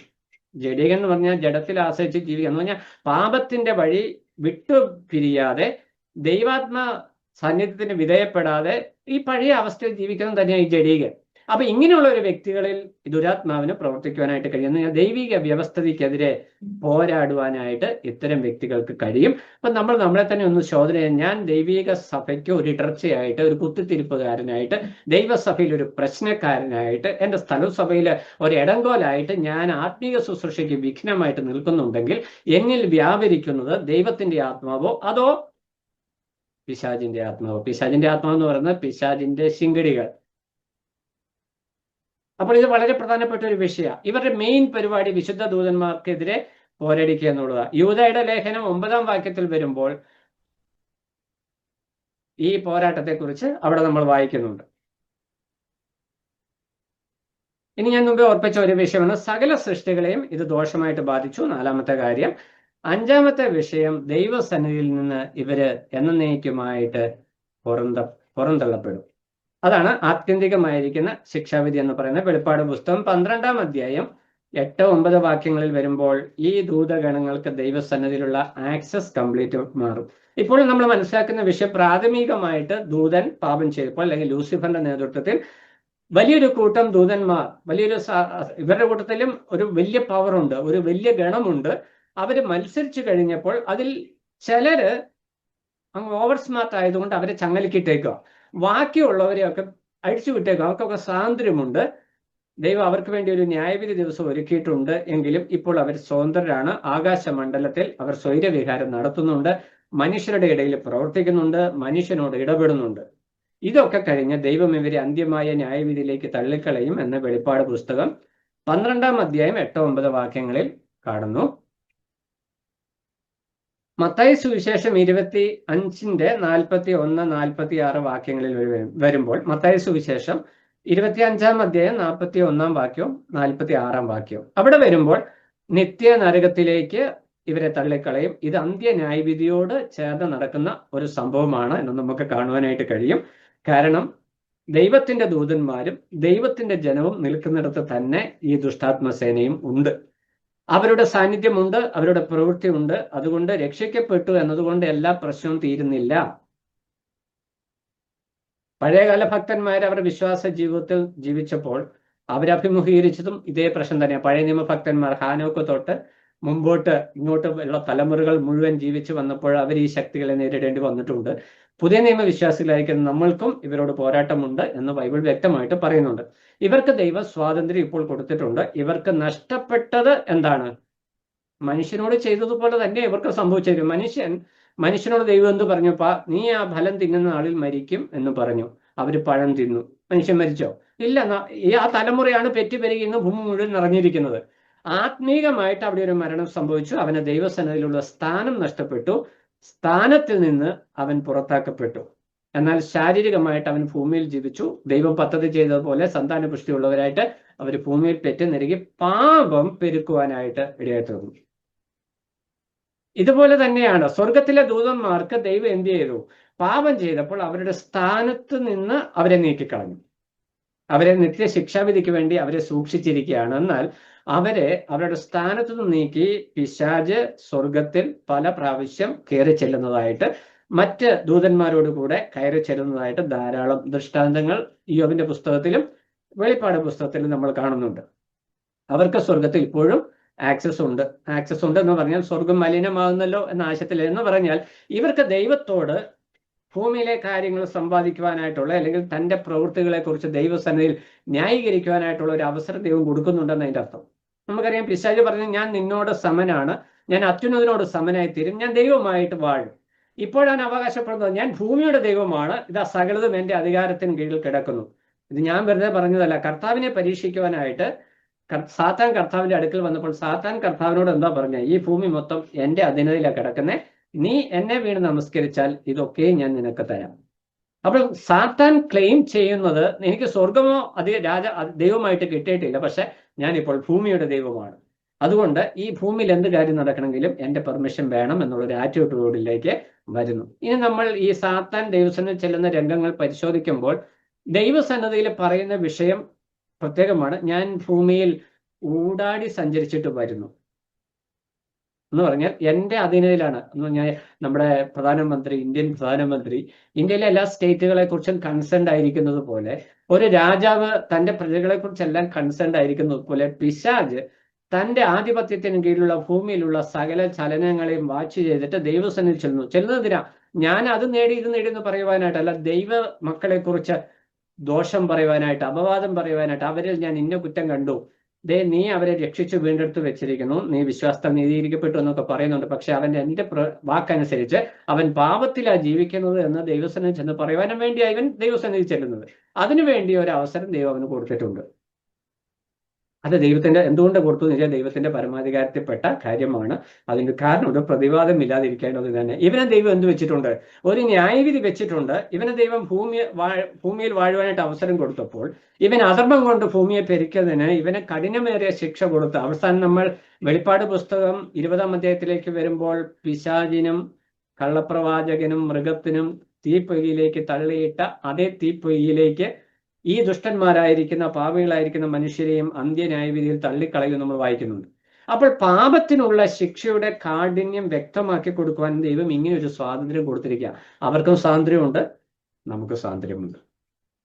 ജഡികൻ എന്ന് പറഞ്ഞാൽ ജഡത്തിൽ ആശ്രയിച്ച് ജീവിക്കുക എന്ന് പറഞ്ഞാൽ പാപത്തിന്റെ വഴി വിട്ടു പിരിയാതെ, ദൈവാത്മ സാന്നിധ്യത്തിന് വിധേയപ്പെടാതെ ഈ പഴയ അവസ്ഥയിൽ ജീവിക്കുന്നത് തന്നെയാണ് ഈ ജഡീകൻ. അപ്പൊ ഇങ്ങനെയുള്ള ഒരു വ്യക്തികളിൽ ദുരാത്മാവിന് പ്രവർത്തിക്കുവാനായിട്ട് കഴിയും. ദൈവിക വ്യവസ്ഥിതിക്കെതിരെ പോരാടുവാനായിട്ട് ഇത്തരം വ്യക്തികൾക്ക് കഴിയും. അപ്പൊ നമ്മൾ നമ്മളെ തന്നെ ഒന്ന് ശോധന ചെയ്യാൻ, ഞാൻ ദൈവിക സഭയ്ക്ക് ഒരു ഇടർച്ചയായിട്ട്, ഒരു കുത്തിത്തിരിപ്പുകാരനായിട്ട്, ദൈവസഭയിൽ ഒരു പ്രശ്നക്കാരനായിട്ട്, എൻ്റെ സ്ഥലസഭയിൽ ഒരു ഇടങ്കോലായിട്ട് ഞാൻ ആത്മീയ ശുശ്രൂഷയ്ക്ക് വിഘ്നമായിട്ട് നിൽക്കുന്നുണ്ടെങ്കിൽ എന്നിൽ വ്യാപരിക്കുന്നത് ദൈവത്തിന്റെ ആത്മാവോ അതോ പിശാചിന്റെ ആത്മാവോ? പിശാചിന്റെ ആത്മാവ് എന്ന് പറയുന്നത് പിശാചിന്റെ ശിങ്കടികൾ. അപ്പോൾ ഇത് വളരെ പ്രധാനപ്പെട്ട ഒരു വിഷയമാണ്. ഇവരുടെ മെയിൻ പരിപാടി വിശുദ്ധ ദൂതന്മാർക്കെതിരെ പോരടിക്കുക എന്നുള്ളതാണ്. യൂദയുടെ ലേഖനം 9-ാം വാക്യത്തിൽ വരുമ്പോൾ ഈ പോരാട്ടത്തെക്കുറിച്ച് അവിടെ നമ്മൾ വായിക്കുന്നുണ്ട്. ഇനി ഞാൻ മുമ്പേ ഓർപ്പിച്ച ഒരു വിഷയമാണ് സകല സൃഷ്ടികളെയും ഇത് ദോഷമായിട്ട് ബാധിച്ചു. 4-മത്തെ കാര്യം. 5-മത്തെ വിഷയം, ദൈവസന്നിധിയിൽ നിന്ന് ഇവര് എന്നേക്കുമായിട്ട് പുറന്തള്ളപ്പെടും. അതാണ് ആത്യന്തികമായിരിക്കുന്ന ശിക്ഷാവിധി എന്ന് പറയുന്ന വെളിപ്പാട് പുസ്തകം 12-ാം അധ്യായം 8-9 വാക്യങ്ങളിൽ വരുമ്പോൾ ഈ ദൂതഗണങ്ങൾക്ക് ദൈവസന്നിധിയിലുള്ള ആക്സസ് കംപ്ലീറ്റ് മാറും. ഇപ്പോൾ നമ്മൾ മനസ്സിലാക്കുന്ന വിഷയം, പ്രാഥമികമായിട്ട് ദൂതൻ പാപം ചെയ്തപ്പോൾ, അല്ലെങ്കിൽ ലൂസിഫറിന്റെ നേതൃത്വത്തിൽ വലിയൊരു കൂട്ടം ദൂതന്മാർ, ഇവരുടെ കൂട്ടത്തിലും ഒരു വലിയ പവറുണ്ട്, ഒരു വലിയ ഗണമുണ്ട്. അവര് മത്സരിച്ചു കഴിഞ്ഞപ്പോൾ അതിൽ ചിലര് അങ്ങ് ഓവർ സ്മാർട്ട് ആയതുകൊണ്ട് അവരെ ചങ്ങലക്കിട്ടേക്കുക, ബാക്കിയുള്ളവരെയൊക്കെ അഴിച്ചു വിട്ടേക്കുക. അവർക്കൊക്കെ സ്വാതന്ത്ര്യമുണ്ട്. ദൈവം അവർക്ക് വേണ്ടി ഒരു ന്യായവിധി ദിവസം ഒരുക്കിയിട്ടുണ്ട്. എങ്കിലും ഇപ്പോൾ അവർ സ്വതന്ത്രരാണ്. ആകാശമണ്ഡലത്തിൽ അവർ സ്വൈരവിഹാരം നടത്തുന്നുണ്ട്, മനുഷ്യരുടെ ഇടയിൽ പ്രവർത്തിക്കുന്നുണ്ട്, മനുഷ്യനോട് ഇടപെടുന്നുണ്ട്. ഇതൊക്കെ കഴിഞ്ഞ് ദൈവം ഇവരെ അന്ത്യമായ ന്യായവിധിയിലേക്ക് തള്ളിക്കളയും എന്ന് വെളിപ്പാട് പുസ്തകം 12-ാം അധ്യായം 8-9 വാക്യങ്ങളിൽ കാണുന്നു. മത്തായി സുവിശേഷം 25-ന്റെ 41-46 വാക്യങ്ങളിൽ വരുമ്പോൾ, മത്തായി സുവിശേഷം 25-ാം അധ്യായം 41-ാം വാക്യവും 46-ാം വാക്യവും അവിടെ വരുമ്പോൾ നിത്യ നരകത്തിലേക്ക് ഇവരെ തള്ളിക്കളയും. ഇത് അന്ത്യ ന്യായവിധിയോട് ചേർന്ന് നടക്കുന്ന ഒരു സംഭവമാണ് എന്ന് നമുക്ക് കാണുവാനായിട്ട് കഴിയും. കാരണം ദൈവത്തിന്റെ ദൂതന്മാരും ദൈവത്തിന്റെ ജനവും നിൽക്കുന്നിടത്ത് തന്നെ ഈ ദുഷ്ടാത്മസേനയും ഉണ്ട്. അവരുടെ സാന്നിധ്യമുണ്ട്, അവരുടെ പ്രവൃത്തിയുണ്ട്. അതുകൊണ്ട് രക്ഷിക്കപ്പെട്ടു എന്നതുകൊണ്ട് എല്ലാ പ്രശ്നവും തീരുന്നില്ല. പഴയകാല ഭക്തന്മാർ അവർ വിശ്വാസ ജീവിതത്തിൽ ജീവിച്ചപ്പോൾ അവരഭിമുഖീകരിച്ചതും ഇതേ പ്രശ്നം തന്നെയാണ്. പഴയ നിയമ ഭക്തന്മാർ ഹാനോക്ക് തൊട്ട് മുമ്പോട്ട് ഇങ്ങോട്ട് ഉള്ള തലമുറകൾ മുഴുവൻ ജീവിച്ചു വന്നപ്പോൾ അവർ ഈ ശക്തികളെ നേരിടേണ്ടി വന്നിട്ടുണ്ട്. പുതിയ നിയമ വിശ്വാസികളായിരിക്കുന്ന നമ്മൾക്കും ഇവരോട് പോരാട്ടമുണ്ട് എന്ന് ബൈബിൾ വ്യക്തമായിട്ട് പറയുന്നുണ്ട്. ഇവർക്ക് ദൈവ സ്വാതന്ത്ര്യം ഇപ്പോൾ കൊടുത്തിട്ടുണ്ട്. ഇവർക്ക് നഷ്ടപ്പെട്ടത് എന്താണ്? മനുഷ്യനോട് ചെയ്തതുപോലെ തന്നെ ഇവർക്ക് സംഭവിച്ചിരിക്കും. മനുഷ്യനോട് ദൈവം എന്ത് പറഞ്ഞു? നീ ആ ഫലം തിന്നുന്ന ആളിൽ മരിക്കും എന്ന് പറഞ്ഞു. അവര് പഴം തിന്നു. മനുഷ്യൻ മരിച്ചോ? ഇല്ല. ആ തലമുറയാണ് പെറ്റുപെരുകിന്ന് ഭൂമി മുഴുവൻ നിറഞ്ഞിരിക്കുന്നത്. ആത്മീകമായിട്ട് അവിടെ ഒരു മരണം സംഭവിച്ചു. അവന് ദൈവസന്നിധിയിലുള്ള സ്ഥാനം നഷ്ടപ്പെട്ടു. സ്ഥാനത്തിൽ നിന്ന് അവൻ പുറത്താക്കപ്പെട്ടു. എന്നാൽ ശാരീരികമായിട്ട് അവൻ ഭൂമിയിൽ ജീവിച്ചു. ദൈവം പദ്ധതി ചെയ്തതുപോലെ സന്താനപുഷ്ടിയുള്ളവരായിട്ട് അവർ ഭൂമിയിൽ പെറ്റുനിരുകി പാപം പെരുക്കുവാനായിട്ട് ഇടയായി തീർന്നു. ഇതുപോലെ തന്നെയാണ് സ്വർഗത്തിലെ ദൂതന്മാർക്ക് ദൈവം എന്ത് ചെയ്തു? പാപം ചെയ്തപ്പോൾ അവരുടെ സ്ഥാനത്ത് നിന്ന് അവരെ നീക്കിക്കളഞ്ഞു. അവരെ നിത്യ ശിക്ഷാവിധിക്ക് വേണ്ടി അവരെ സൂക്ഷിച്ചിരിക്കുകയാണ്. എന്നാൽ അവരുടെ സ്ഥാനത്ത് നിന്ന് നീക്കി പിശാച് സ്വർഗത്തിൽ പല പ്രാവശ്യം കയറി ചെല്ലുന്നതായിട്ട്, മറ്റ് ദൂതന്മാരോട് കൂടെ കയറി ചെല്ലുന്നതായിട്ട് ധാരാളം ദൃഷ്ടാന്തങ്ങൾ യോബിന്റെ പുസ്തകത്തിലും വെളിപ്പാട് പുസ്തകത്തിലും നമ്മൾ കാണുന്നുണ്ട്. അവർക്ക് സ്വർഗത്തിൽ ഇപ്പോഴും ആക്സസ് ഉണ്ട്. ആക്സസ് ഉണ്ട് എന്ന് പറഞ്ഞാൽ സ്വർഗം മലിനമാകുന്നല്ലോ എന്ന ആശയത്തിൽ എന്ന് പറഞ്ഞാൽ ഇവർക്ക് ദൈവത്തോട് ഭൂമിയിലെ കാര്യങ്ങൾ സമ്പാദിക്കുവാനായിട്ടുള്ള, അല്ലെങ്കിൽ തൻ്റെ പ്രവൃത്തികളെ കുറിച്ച് ദൈവസന്നിധിയിൽ ന്യായീകരിക്കുവാനായിട്ടുള്ള ഒരു അവസരം ദൈവം കൊടുക്കുന്നുണ്ടെന്ന് അതിൻ്റെ അർത്ഥം. നമുക്കറിയാം, പിശാച് പറഞ്ഞു, ഞാൻ നിന്നോട് സമനാണ്, ഞാൻ അത്യുന്നതിനോട് സമനായി തീരും, ഞാൻ ദൈവമായിട്ട് വാഴും. ഇപ്പോഴാണ് അവകാശപ്പെടുന്നത്, ഞാൻ ഭൂമിയുടെ ദൈവമാണ്, ഇതാ സകലതും എൻ്റെ അധികാരത്തിന് കീഴിൽ കിടക്കുന്നു. ഇത് ഞാൻ വെറുതെ പറഞ്ഞതല്ല. കർത്താവിനെ പരീക്ഷിക്കുവാനായിട്ട് സാത്താൻ കർത്താവിന്റെ അടുക്കൽ വന്നപ്പോൾ സാത്താൻ കർത്താവിനോട് എന്താ പറഞ്ഞ? ഈ ഭൂമി മൊത്തം എൻ്റെ അധീനതയിലാണ് കിടക്കുന്നേ, നീ എന്നെ വീണ് നമസ്കരിച്ചാൽ ഇതൊക്കെ ഞാൻ നിനക്ക് തരാം. അപ്പോൾ സാത്താൻ ക്ലെയിം ചെയ്യുന്നത്, എനിക്ക് സ്വർഗമോ ദൈവമായിട്ട് കിട്ടിയിട്ടില്ല, പക്ഷെ ഞാനിപ്പോൾ ഭൂമിയുടെ ദൈവമാണ്, അതുകൊണ്ട് ഈ ഭൂമിയിൽ എന്ത് കാര്യം നടക്കണമെങ്കിലും എൻ്റെ പെർമിഷൻ വേണം എന്നുള്ളൊരു ആറ്റിറ്റ്യൂഡിലേക്ക് വരുന്നു. ഇനി നമ്മൾ ഈ സാത്താൻ ദൈവസന്നിധിയിൽ ചെല്ലുന്ന രംഗങ്ങൾ പരിശോധിക്കുമ്പോൾ ദൈവസന്നിധിയിൽ പറയുന്ന വിഷയം പ്രത്യേകമാണ്. ഞാൻ ഭൂമിയിൽ ഊടാടി സഞ്ചരിച്ചിട്ട് വരുന്നു എന്ന് പറഞ്ഞാൽ എൻ്റെ അധീനതയിലാണ് എന്ന് പറഞ്ഞാൽ നമ്മുടെ പ്രധാനമന്ത്രി, ഇന്ത്യൻ പ്രധാനമന്ത്രി ഇന്ത്യയിലെ എല്ലാ സ്റ്റേറ്റുകളെ കുറിച്ചും കൺസേൺഡ് ആയിരിക്കുന്നത് പോലെ, ഒരു രാജാവ് തൻ്റെ പ്രജകളെ കുറിച്ചെല്ലാം കൺസേൺഡ് ആയിരിക്കുന്നത് പോലെ, പിശാച് തൻ്റെ ആധിപത്യത്തിന് കീഴിലുള്ള ഭൂമിയിലുള്ള സകല ചലനങ്ങളെയും വാച്ച് ചെയ്തിട്ട് ദൈവസന്നിധി ചെല്ലുന്നതിനാ. ഞാൻ അത് നേടി ഇത് നേടി എന്ന് പറയുവാനായിട്ടല്ല, ദൈവ മക്കളെ കുറിച്ച് ദോഷം പറയുവാനായിട്ട്, അപവാദം പറയുവാനായിട്ട്, അവരിൽ ഞാൻ ഇന്ന കുറ്റം കണ്ടു, നീ അവരെ രക്ഷിച്ചു വീണ്ടെടുത്ത് വെച്ചിരിക്കുന്നു, നീ വിശ്വാസത്താൽ നീതീകരിക്കപ്പെട്ടു എന്നൊക്കെ പറയുന്നുണ്ട്. പക്ഷെ എൻ്റെ വാക്കനുസരിച്ച് അവൻ പാപത്തിലാ ജീവിക്കുന്നത് എന്ന് ദൈവസന്നിധി ചെന്ന് പറയുവാനും വേണ്ടിയാണ് ഇവൻ ദൈവസന്നിധി ചെല്ലുന്നത്. അതിനുവേണ്ടി ഒരു അവസരം ദൈവം അവന് കൊടുത്തിട്ടുണ്ട്. അത് ദൈവത്തിന്റെ എന്തുകൊണ്ട് കൊടുത്തു എന്ന് വെച്ചാൽ ദൈവത്തിന്റെ പരമാധികാരത്തിൽപ്പെട്ട കാര്യമാണ്. അതിന്റെ കാരണം ഒരു പ്രതിവാദമില്ലാതിരിക്കേണ്ടത് തന്നെ. ഇവനെ ദൈവം എന്ത് വെച്ചിട്ടുണ്ട്? ഒരു ന്യായവിധി വെച്ചിട്ടുണ്ട്. ഇവനെ ദൈവം ഭൂമിയിൽ വാഴുവാനായിട്ട് അവസരം കൊടുത്തപ്പോൾ ഇവൻ അധർമ്മം കൊണ്ട് ഭൂമിയെ പെരുക്കുന്നതിന് ഇവന് കഠിനമേറിയ ശിക്ഷ കൊടുത്തു. അവസാനം നമ്മൾ വെളിപ്പാട് പുസ്തകം 20-ാം അധ്യായത്തിലേക്ക് വരുമ്പോൾ പിശാചിനും കള്ളപ്രവാചകനും മൃഗത്തിനും തീപ്പൊയ്യിലേക്ക് തള്ളിയിട്ട അതേ തീപ്പൊയ്യിലേക്ക് ഈ ദുഷ്ടന്മാരായിരിക്കുന്ന പാപികളായിരിക്കുന്ന മനുഷ്യരെയും അന്ത്യന്യായവിധിയിൽ തള്ളിക്കളയും നമ്മൾ വായിക്കുന്നുണ്ട്. അപ്പോൾ പാപത്തിനുള്ള ശിക്ഷയുടെ കാഠിന്യം വ്യക്തമാക്കി കൊടുക്കുവാൻ ദൈവം ഇങ്ങനെ ഒരു സ്വാതന്ത്ര്യം കൊടുത്തിരിക്കുക. അവർക്കും സ്വാതന്ത്ര്യമുണ്ട്, നമുക്ക് സ്വാതന്ത്ര്യമുണ്ട്.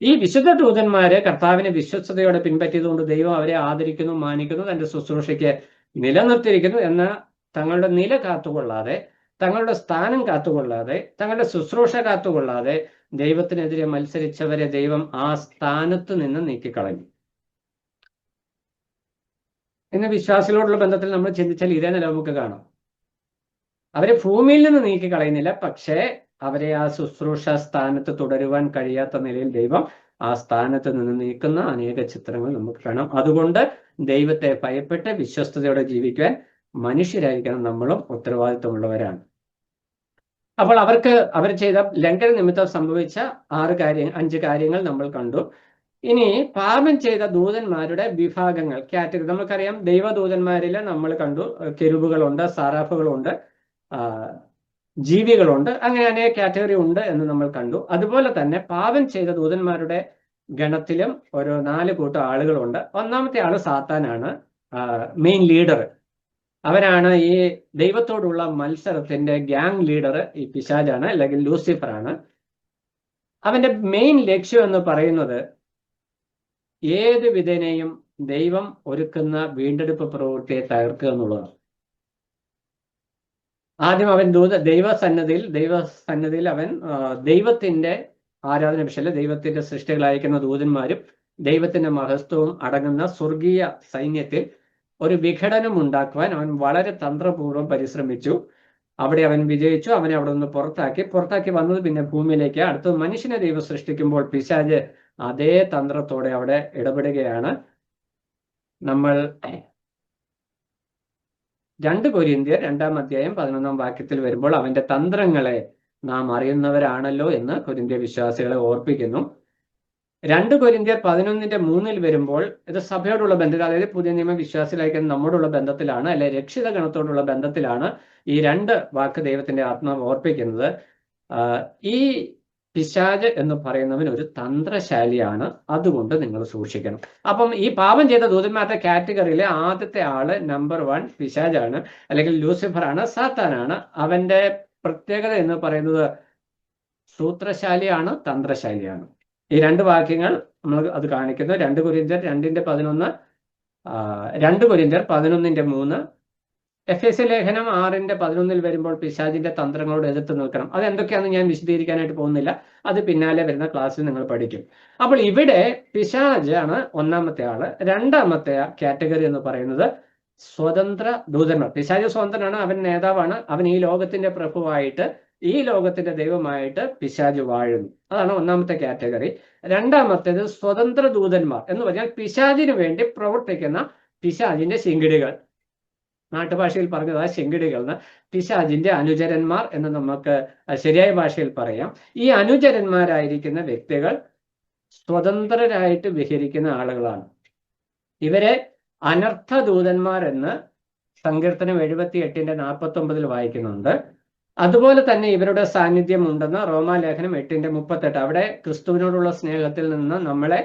ഈ വിശുദ്ധ ദൂതന്മാരെ കർത്താവിനെ വിശ്വസ്തയോടെ പിൻപറ്റിയതുകൊണ്ട് ദൈവം അവരെ ആദരിക്കുന്നു, മാനിക്കുന്നു, തന്റെ ശുശ്രൂഷയ്ക്ക് നിലനിർത്തിയിരിക്കുന്നു. എന്ന തങ്ങളുടെ നില കാത്തുകൊള്ളാതെ, തങ്ങളുടെ സ്ഥാനം കാത്തുകൊള്ളാതെ, തങ്ങളുടെ ശുശ്രൂഷ കാത്തുകൊള്ളാതെ ദൈവത്തിനെതിരെ മത്സരിച്ചവരെ ദൈവം ആ സ്ഥാനത്ത് നിന്ന് നീക്കിക്കളഞ്ഞു. ഇന്ന് വിശ്വാസികളോടുള്ള ബന്ധത്തിൽ നമ്മൾ ചിന്തിച്ചാൽ ഇതേ നില നമുക്ക് കാണാം. അവരെ ഭൂമിയിൽ നിന്ന് നീക്കിക്കളയുന്നില്ല, പക്ഷേ അവരെ ആ ശുശ്രൂഷ സ്ഥാനത്ത് തുടരുവാൻ കഴിയാത്ത നിലയിൽ ദൈവം ആ സ്ഥാനത്ത് നിന്ന് നീക്കുന്ന അനേക ചിത്രങ്ങൾ നമുക്ക് കാണാം. അതുകൊണ്ട് ദൈവത്തെ ഭയപ്പെട്ട് വിശ്വസ്തയോടെ ജീവിക്കാൻ മനുഷ്യരായിരിക്കണം നമ്മളും ഉത്തരവാദിത്വമുള്ളവരാണ്. അപ്പോൾ അവർ ചെയ്ത ലംഘന നിമിത്തം സംഭവിച്ച 5 കാര്യങ്ങൾ നമ്മൾ കണ്ടു. ഇനി പാപം ചെയ്ത ദൂതന്മാരുടെ വിഭാഗങ്ങൾ, കാറ്റഗറി. നമുക്കറിയാം ദൈവദൂതന്മാരിൽ നമ്മൾ കണ്ടു കെരൂബുകളുണ്ട്, സാറാഫുകളുണ്ട്, ജീവികളുണ്ട്, അങ്ങനെ അനേക കാറ്റഗറി ഉണ്ട് എന്ന് നമ്മൾ കണ്ടു. അതുപോലെ തന്നെ പാപം ചെയ്ത ദൂതന്മാരുടെ ഗണത്തിലും ഒരു 4 കൂട്ടം ആളുകളുണ്ട്. ഒന്നാമത്തെ ആള് സാത്താനാണ്, മെയിൻ ലീഡർ. അവനാണ് ഈ ദൈവത്തോടുള്ള മത്സരത്തിന്റെ ഗ്യാങ് ലീഡർ. ഈ പിശാചാണ്, അല്ലെങ്കിൽ ലൂസിഫർ ആണ്. അവന്റെ മെയിൻ ലക്ഷ്യം എന്ന് പറയുന്നത് ഏത് വിധേനയും ദൈവം ഒരുക്കുന്ന വീണ്ടെടുപ്പ് പ്രവൃത്തിയെ തകർക്കുക എന്നുള്ളതാണ്. ആദ്യം അവൻ ദൈവസന്നദ്ധിയിൽ അവൻ ദൈവത്തിന്റെ ആരാധന വിഷയല്ല, ദൈവത്തിന്റെ സൃഷ്ടികളായിരിക്കുന്ന ദൂതന്മാരും ദൈവത്തിന്റെ മഹത്വവും അടങ്ങുന്ന സ്വർഗീയ സൈന്യത്തിൽ ഒരു വിഘടനം ഉണ്ടാക്കുവാൻ അവൻ വളരെ തന്ത്രപൂർവ്വം പരിശ്രമിച്ചു. അവിടെ അവൻ വിജയിച്ചു. അവനെ അവിടെ നിന്ന് പുറത്താക്കി വന്നത് പിന്നെ ഭൂമിയിലേക്ക്. അടുത്തത് മനുഷ്യനെ ദൈവം സൃഷ്ടിക്കുമ്പോൾ പിശാച് അതേ തന്ത്രത്തോടെ അവിടെ ഇടപെടുകയാണ്. നമ്മൾ 2 കൊരിന്ത്യർ 2-ാം അധ്യായം 11-ാം വാക്യത്തിൽ വരുമ്പോൾ അവന്റെ തന്ത്രങ്ങളെ നാം അറിയുന്നവരാണല്ലോ എന്ന് കൊരിന്ത്യ വിശ്വാസികളെ ഓർപ്പിക്കുന്നു. 2 കൊരിന്ത്യർ 11:3 വരുമ്പോൾ ഇത് സഭയോടുള്ള ബന്ധത്തിൽ, അതായത് പുതിയ നിയമ വിശ്വാസികളായിരിക്കുന്ന നമ്മോടുള്ള ബന്ധത്തിലാണ്, അല്ലെ രക്ഷിത ഗണത്തോടുള്ള ബന്ധത്തിലാണ് ഈ 2 വാക്ക് ദൈവത്തിന്റെ ആത്മാവ് ഓർപ്പിക്കുന്നത്. ഈ പിശാച് എന്ന് പറയുന്നവൻ ഒരു തന്ത്രശാലിയാണ്, അതുകൊണ്ട് നിങ്ങൾ സൂക്ഷിക്കണം. അപ്പം ഈ പാപം ചെയ്ത ദൂതന്മാരുടെ കാറ്റഗറിയിലെ ആദ്യത്തെ ആള് നമ്പർ 1 പിശാചാണ്, അല്ലെങ്കിൽ ലൂസിഫർ ആണ്, സാത്താനാണ്. അവന്റെ പ്രത്യേകത എന്ന് പറയുന്നത് സൂത്രശാലിയാണ്, തന്ത്രശാലിയാണ്. ഈ 2 വാക്യങ്ങൾ നമ്മൾ അത് കാണിക്കുന്നു. 2 കൊരിന്ത്യർ 2:11, 2 കൊരിന്ത്യർ 11:3, എഫെസ്യ ലേഖനം 6:11 വരുമ്പോൾ പിശാചിന്റെ തന്ത്രങ്ങളോട് എതിർത്ത് നിൽക്കണം. അത് എന്തൊക്കെയാണെന്ന് ഞാൻ വിശദീകരിക്കാനായിട്ട് പോകുന്നില്ല, അത് പിന്നാലെ വരുന്ന ക്ലാസ്സിൽ നിങ്ങൾ പഠിക്കും. അപ്പോൾ ഇവിടെ പിശാചാണ് ഒന്നാമത്തെ ആള്. രണ്ടാമത്തെ കാറ്റഗറി എന്ന് പറയുന്നത് സ്വതന്ത്ര ദൂതന്മാർ. പിശാച് സ്വതന്ത്രനാണ്, അവൻ നേതാവാണ്, അവൻ ഈ ലോകത്തിന്റെ പ്രഭുവായിട്ട്, ഈ ലോകത്തിന്റെ ദൈവമായിട്ട് പിശാച് വാഴുന്നു. അതാണ് ഒന്നാമത്തെ കാറ്റഗറി. രണ്ടാമത്തേത് സ്വതന്ത്ര ദൂതന്മാർ എന്ന് പറഞ്ഞാൽ പിശാചിന് വേണ്ടി പ്രവർത്തിക്കുന്ന പിശാചിന്റെ ശിങ്കിടികൾ. നാട്ടുഭാഷയിൽ പറഞ്ഞത് ആ ശിങ്കിടികൾ എന്ന്, പിശാചിന്റെ അനുചരന്മാർ എന്ന് നമുക്ക് ശരിയായ ഭാഷയിൽ പറയാം. ഈ അനുചരന്മാരായിരിക്കുന്ന വ്യക്തികൾ സ്വതന്ത്രരായിട്ട് വിഹരിക്കുന്ന ആളുകളാണ്. ഇവരെ അനർത്ഥ ദൂതന്മാർ എന്ന് സങ്കീർത്തനം 78:49 വായിക്കുന്നുണ്ട്. അതുപോലെ തന്നെ ഇവരുടെ സാന്നിധ്യം ഉണ്ടെന്ന് റോമാലേഖനം 8:38. അവിടെ ക്രിസ്തുവിനോടുള്ള സ്നേഹത്തിൽ നിന്ന് നമ്മളെ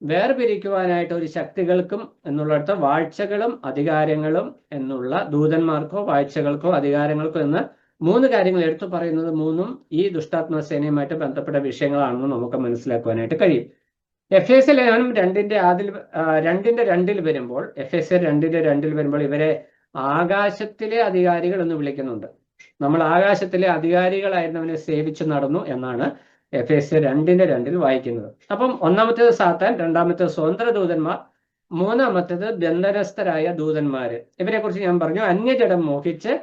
വേർപിരിക്കുവാനായിട്ട് ഒരു ശക്തികൾക്കും എന്നുള്ളിടത്ത് വാഴ്ചകളും അധികാരങ്ങളും എന്നുള്ള ദൂതന്മാർക്കോ വാഴ്ചകൾക്കോ അധികാരങ്ങൾക്കോ എന്ന് 3 കാര്യങ്ങൾ എടുത്തു പറയുന്നത് 3ഉം ഈ ദുഷ്ടാത്മസേനയുമായിട്ട് ബന്ധപ്പെട്ട വിഷയങ്ങളാണെന്ന് നമുക്ക് മനസ്സിലാക്കുവാനായിട്ട് കഴിയും. എഫേസ്യ ലേഖനം 2:2 വരുമ്പോൾ, എഫേസ്യർ 2:2 വരുമ്പോൾ ഇവരെ ആകാശത്തിലെ അധികാരികൾ എന്ന് വിളിക്കുന്നുണ്ട്. നമ്മൾ ആകാശത്തിലെ അധികാരികളായിരുന്നവനെ സേവിച്ചു നടന്നു എന്നാണ് എഫേസ്യർ 2:2 വായിക്കുന്നത്. അപ്പം ഒന്നാമത്തേത് സാത്താൻ, രണ്ടാമത്തേത് സ്വതന്ത്ര ദൂതന്മാർ, മൂന്നാമത്തേത് ബന്ധനസ്ഥരായ ദൂതന്മാര്. ഇവരെ കുറിച്ച് ഞാൻ പറഞ്ഞു, അന്യജഡം മോഹിച്ച്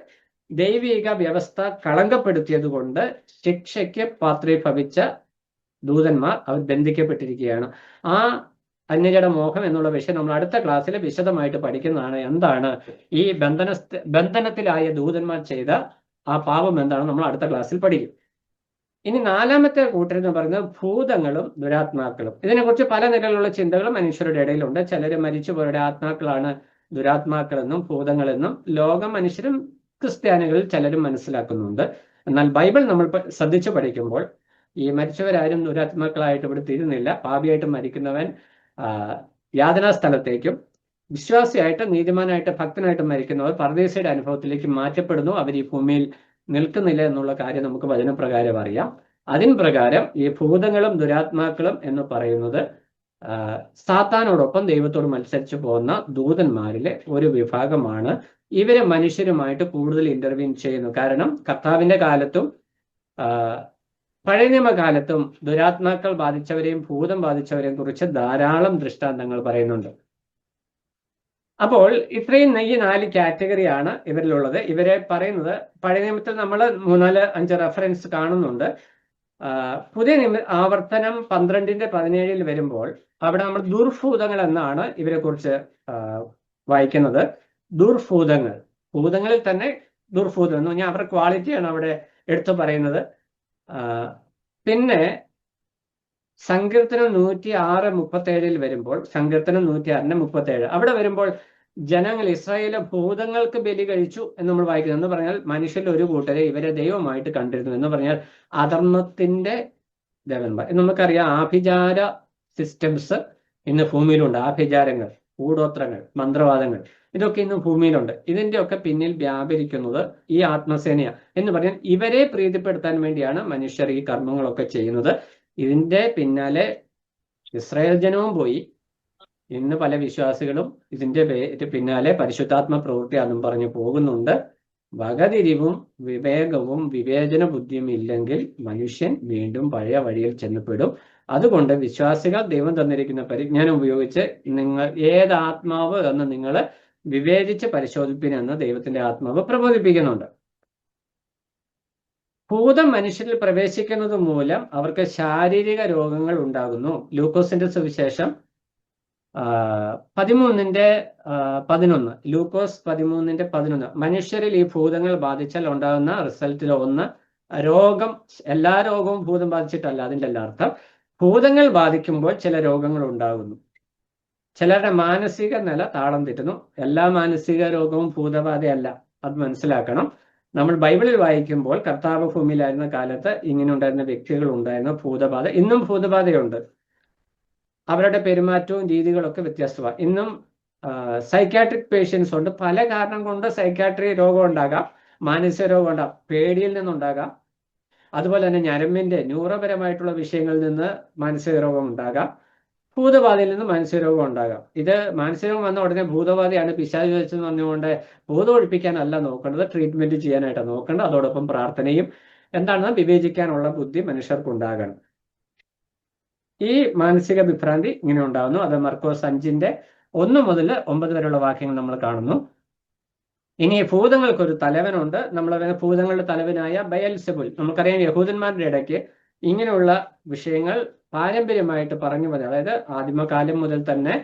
ദൈവിക വ്യവസ്ഥ കളങ്കപ്പെടുത്തിയത് കൊണ്ട് ശിക്ഷയ്ക്ക് പാത്രീഭവിച്ച ദൂതന്മാർ അവർ ബന്ധിക്കപ്പെട്ടിരിക്കുകയാണ്. ആ അന്യജട മോഹം എന്നുള്ള വിഷയം നമ്മൾ അടുത്ത ക്ലാസ്സിൽ വിശദമായിട്ട് പഠിക്കുന്നതാണ്. എന്താണ് ഈ ബന്ധനത്തിലായ ദൂതന്മാർ ചെയ്ത ആ പാപം എന്താണെന്ന് നമ്മൾ അടുത്ത ക്ലാസ്സിൽ പഠിക്കും. ഇനി നാലാമത്തെ കൂട്ടരെന്ന് പറയുന്നത് ഭൂതങ്ങളും ദുരാത്മാക്കളും. ഇതിനെക്കുറിച്ച് പല നിലയിലുള്ള ചിന്തകളും മനുഷ്യരുടെ ഇടയിലുണ്ട്. ചിലർ മരിച്ചുപോയവരുടെ ആത്മാക്കളാണ് ദുരാത്മാക്കളെന്നും ഭൂതങ്ങളെന്നും ലോകം മനുഷ്യരും ക്രിസ്ത്യാനികളിൽ ചിലരും മനസ്സിലാക്കുന്നുണ്ട്. എന്നാൽ ബൈബിൾ നമ്മൾ ശ്രദ്ധിച്ചു പഠിക്കുമ്പോൾ ഈ മരിച്ചവരാരും ദുരാത്മാക്കളായിട്ട് ഇവിടെ തീരുന്നില്ല. പാപിയായിട്ട് മരിക്കുന്നവൻ യാതനാ സ്ഥലത്തേക്കും വിശ്വാസിയായിട്ട് നീതിമാനായിട്ട് ഭക്തനായിട്ട് മരിക്കുന്നവർ പരദേശിയുടെ അനുഭവത്തിലേക്ക് മാറ്റപ്പെടുന്നു. അവർ ഈ ഭൂമിയിൽ നിൽക്കുന്നില്ല എന്നുള്ള കാര്യം നമുക്ക് വചനപ്രകാരം അറിയാം. അതിന് പ്രകാരം ഈ ഭൂതങ്ങളും ദുരാത്മാക്കളും എന്ന് പറയുന്നത് സാത്താനോടൊപ്പം ദൈവത്തോട് മത്സരിച്ചു പോകുന്ന ദൂതന്മാരിലെ ഒരു വിഭാഗമാണ്. ഇവരെ മനുഷ്യരുമായിട്ട് കൂടുതൽ ഇന്റർവ്യൂ ചെയ്യുന്നു. കാരണം കർത്താവിന്റെ കാലത്തും പഴയ നിയമകാലത്തും ദുരാത്മാക്കൾ ബാധിച്ചവരെയും ഭൂതം ബാധിച്ചവരെയും കുറിച്ച് ധാരാളം ദൃഷ്ടാന്തങ്ങൾ പറയുന്നുണ്ട്. അപ്പോൾ ഇത്രയും ഈ 4 കാറ്റഗറിയാണ് ഇവരിലുള്ളത്. ഇവരെ പറയുന്നത് പഴയ നിയമത്തിൽ നമ്മൾ 4-5 റെഫറൻസ് കാണുന്നുണ്ട്. പുതിയ ആവർത്തനം 12:17 വരുമ്പോൾ അവിടെ നമ്മൾ ദുർഭൂതങ്ങൾ എന്നാണ് ഇവരെ കുറിച്ച് വായിക്കുന്നത്. ദുർഭൂതങ്ങൾ, ഭൂതങ്ങളിൽ തന്നെ ദുർഭൂതം എന്ന് പറഞ്ഞാൽ അവരുടെ ക്വാളിറ്റിയാണ് അവിടെ എടുത്തു പറയുന്നത്. പിന്നെ സങ്കീർത്തനം 106:37 വരുമ്പോൾ, സങ്കീർത്തനം 106:37 അവിടെ വരുമ്പോൾ ജനങ്ങൾ ഇസ്രായേലിലെ ഭൂതങ്ങൾക്ക് ബലി കഴിച്ചു എന്ന് നമ്മൾ വായിക്കുന്നു. എന്ന് പറഞ്ഞാൽ മനുഷ്യരിൽ ഒരു കൂട്ടരെ ഇവരെ ദൈവമായിട്ട് കണ്ടിരുന്നു. എന്ന് പറഞ്ഞാൽ അധർമ്മത്തിന്റെ ദേവന്മാർ. നമുക്കറിയാം ആഭിചാര സിസ്റ്റംസ് ഇന്ന് ഭൂമിയിലുണ്ട്. ആഭിചാരങ്ങൾ, കൂടോത്രങ്ങൾ, മന്ത്രവാദങ്ങൾ, ഇതൊക്കെ ഇന്ന് ഭൂമിയിലുണ്ട്. ഇതിന്റെയൊക്കെ പിന്നിൽ വ്യാപരിക്കുന്നത് ഈ ആത്മസേനയാണ്. എന്ന് പറഞ്ഞാൽ ഇവരെ പ്രീതിപ്പെടുത്താൻ വേണ്ടിയാണ് മനുഷ്യർ ഈ കർമ്മങ്ങളൊക്കെ ചെയ്യുന്നത്. ഇതിന്റെ പിന്നാലെ ഇസ്രായേൽ ജനവും പോയി. ഇന്ന് പല വിശ്വാസികളും ഇതിന്റെ പിന്നാലെ പരിശുദ്ധാത്മ പ്രവൃത്തിയാണെന്നും പറഞ്ഞു പോകുന്നുണ്ട്. വകതിരിവും വിവേകവും വിവേചന ബുദ്ധിയും ഇല്ലെങ്കിൽ മനുഷ്യൻ വീണ്ടും പഴയ വഴിയിൽ ചെന്നപ്പെടും. അതുകൊണ്ട് വിശ്വാസികൾ ദൈവം തന്നിരിക്കുന്ന പരിജ്ഞാനം ഉപയോഗിച്ച് നിങ്ങൾ ഏത് ആത്മാവ് എന്ന് നിങ്ങൾ വിവേചിച്ച് പരിശോധിപ്പിനെന്ന് ദൈവത്തിന്റെ ആത്മാവ് പ്രബോധിപ്പിക്കുന്നുണ്ട്. ഭൂതം മനുഷ്യരിൽ പ്രവേശിക്കുന്നത് മൂലം അവർക്ക് ശാരീരിക രോഗങ്ങൾ ഉണ്ടാകുന്നു. ലൂക്കോസിന്റെ സുവിശേഷം 13:11, ലൂക്കോസ് 13:11 മനുഷ്യരിൽ ഈ ഭൂതങ്ങൾ ബാധിച്ചാൽ ഉണ്ടാകുന്ന റിസൾട്ടിൽ ഒന്ന് രോഗം. എല്ലാ രോഗവും ഭൂതം ബാധിച്ചിട്ടല്ല അതിൻ്റെ എല്ലാ അർത്ഥം. ഭൂതങ്ങൾ ബാധിക്കുമ്പോൾ ചില രോഗങ്ങൾ ഉണ്ടാകുന്നു. ചിലരുടെ മാനസിക നില താളം തെറ്റുന്നു. എല്ലാ മാനസിക രോഗവും ഭൂതബാധയല്ല, അത് മനസ്സിലാക്കണം. നമ്മൾ ബൈബിളിൽ വായിക്കുമ്പോൾ കർത്താവ് ഭൂമിയിലായിരുന്ന കാലത്ത് ഇങ്ങനെ ഉണ്ടായിരുന്ന വ്യക്തികൾ ഉണ്ടായിരുന്ന ഭൂതബാധ. ഇന്നും ഭൂതബാധയുണ്ട്. അവരുടെ പെരുമാറ്റവും രീതികളൊക്കെ വ്യത്യസ്തമാണ്. ഇന്നും സൈക്കാട്രിക് പേഷ്യൻസ് ഉണ്ട്. പല കാരണം കൊണ്ട് സൈക്കാട്രി രോഗം ഉണ്ടാകാം, മാനസിക രോഗം ഉണ്ടാകാം, പേടിയിൽ നിന്നുണ്ടാകാം. അതുപോലെ തന്നെ ഞരമ്പിന്റെ ന്യൂറോപരമായിട്ടുള്ള വിഷയങ്ങളിൽ നിന്ന് മാനസിക രോഗം ഉണ്ടാകാം. ഭൂതബാധയിൽ നിന്ന് മാനസിക രോഗം ഉണ്ടാകാം. ഇത് മാനസിക രോഗം വന്ന ഉടനെ ഭൂതബാധയാണ് പിശാച് വെച്ചെന്ന് പറഞ്ഞുകൊണ്ട് ഭൂതം ഒഴിപ്പിക്കാനല്ല നോക്കേണ്ടത്, ട്രീറ്റ്മെന്റ് ചെയ്യാനായിട്ട് നോക്കേണ്ടത്. അതോടൊപ്പം പ്രാർത്ഥനയും എന്താണെന്ന് വിവേചിക്കാനുള്ള ബുദ്ധി മനുഷ്യർക്കുണ്ടാകണം. ഈ മാനസിക വിഭ്രാന്തി ഇങ്ങനെ ഉണ്ടാകുന്നു. അത് മർക്കോസ് 5:1 മുതൽ 9 വരെയുള്ള വാക്യങ്ങൾ നമ്മൾ കാണുന്നു. ഇനി ഭൂതങ്ങൾക്കൊരു തലവനുണ്ട്. നമ്മൾ ഭൂതങ്ങളുടെ തലവനായ ബയൽസെബുൽ. നമുക്കറിയാം യഹൂദന്മാരുടെ ഇടയ്ക്ക് ഇങ്ങനെയുള്ള വിഷയങ്ങൾ പാരമ്പര്യമായിട്ട് പറഞ്ഞു വന്നത്. അതായത് ആദിമകാലം മുതൽ തന്നെ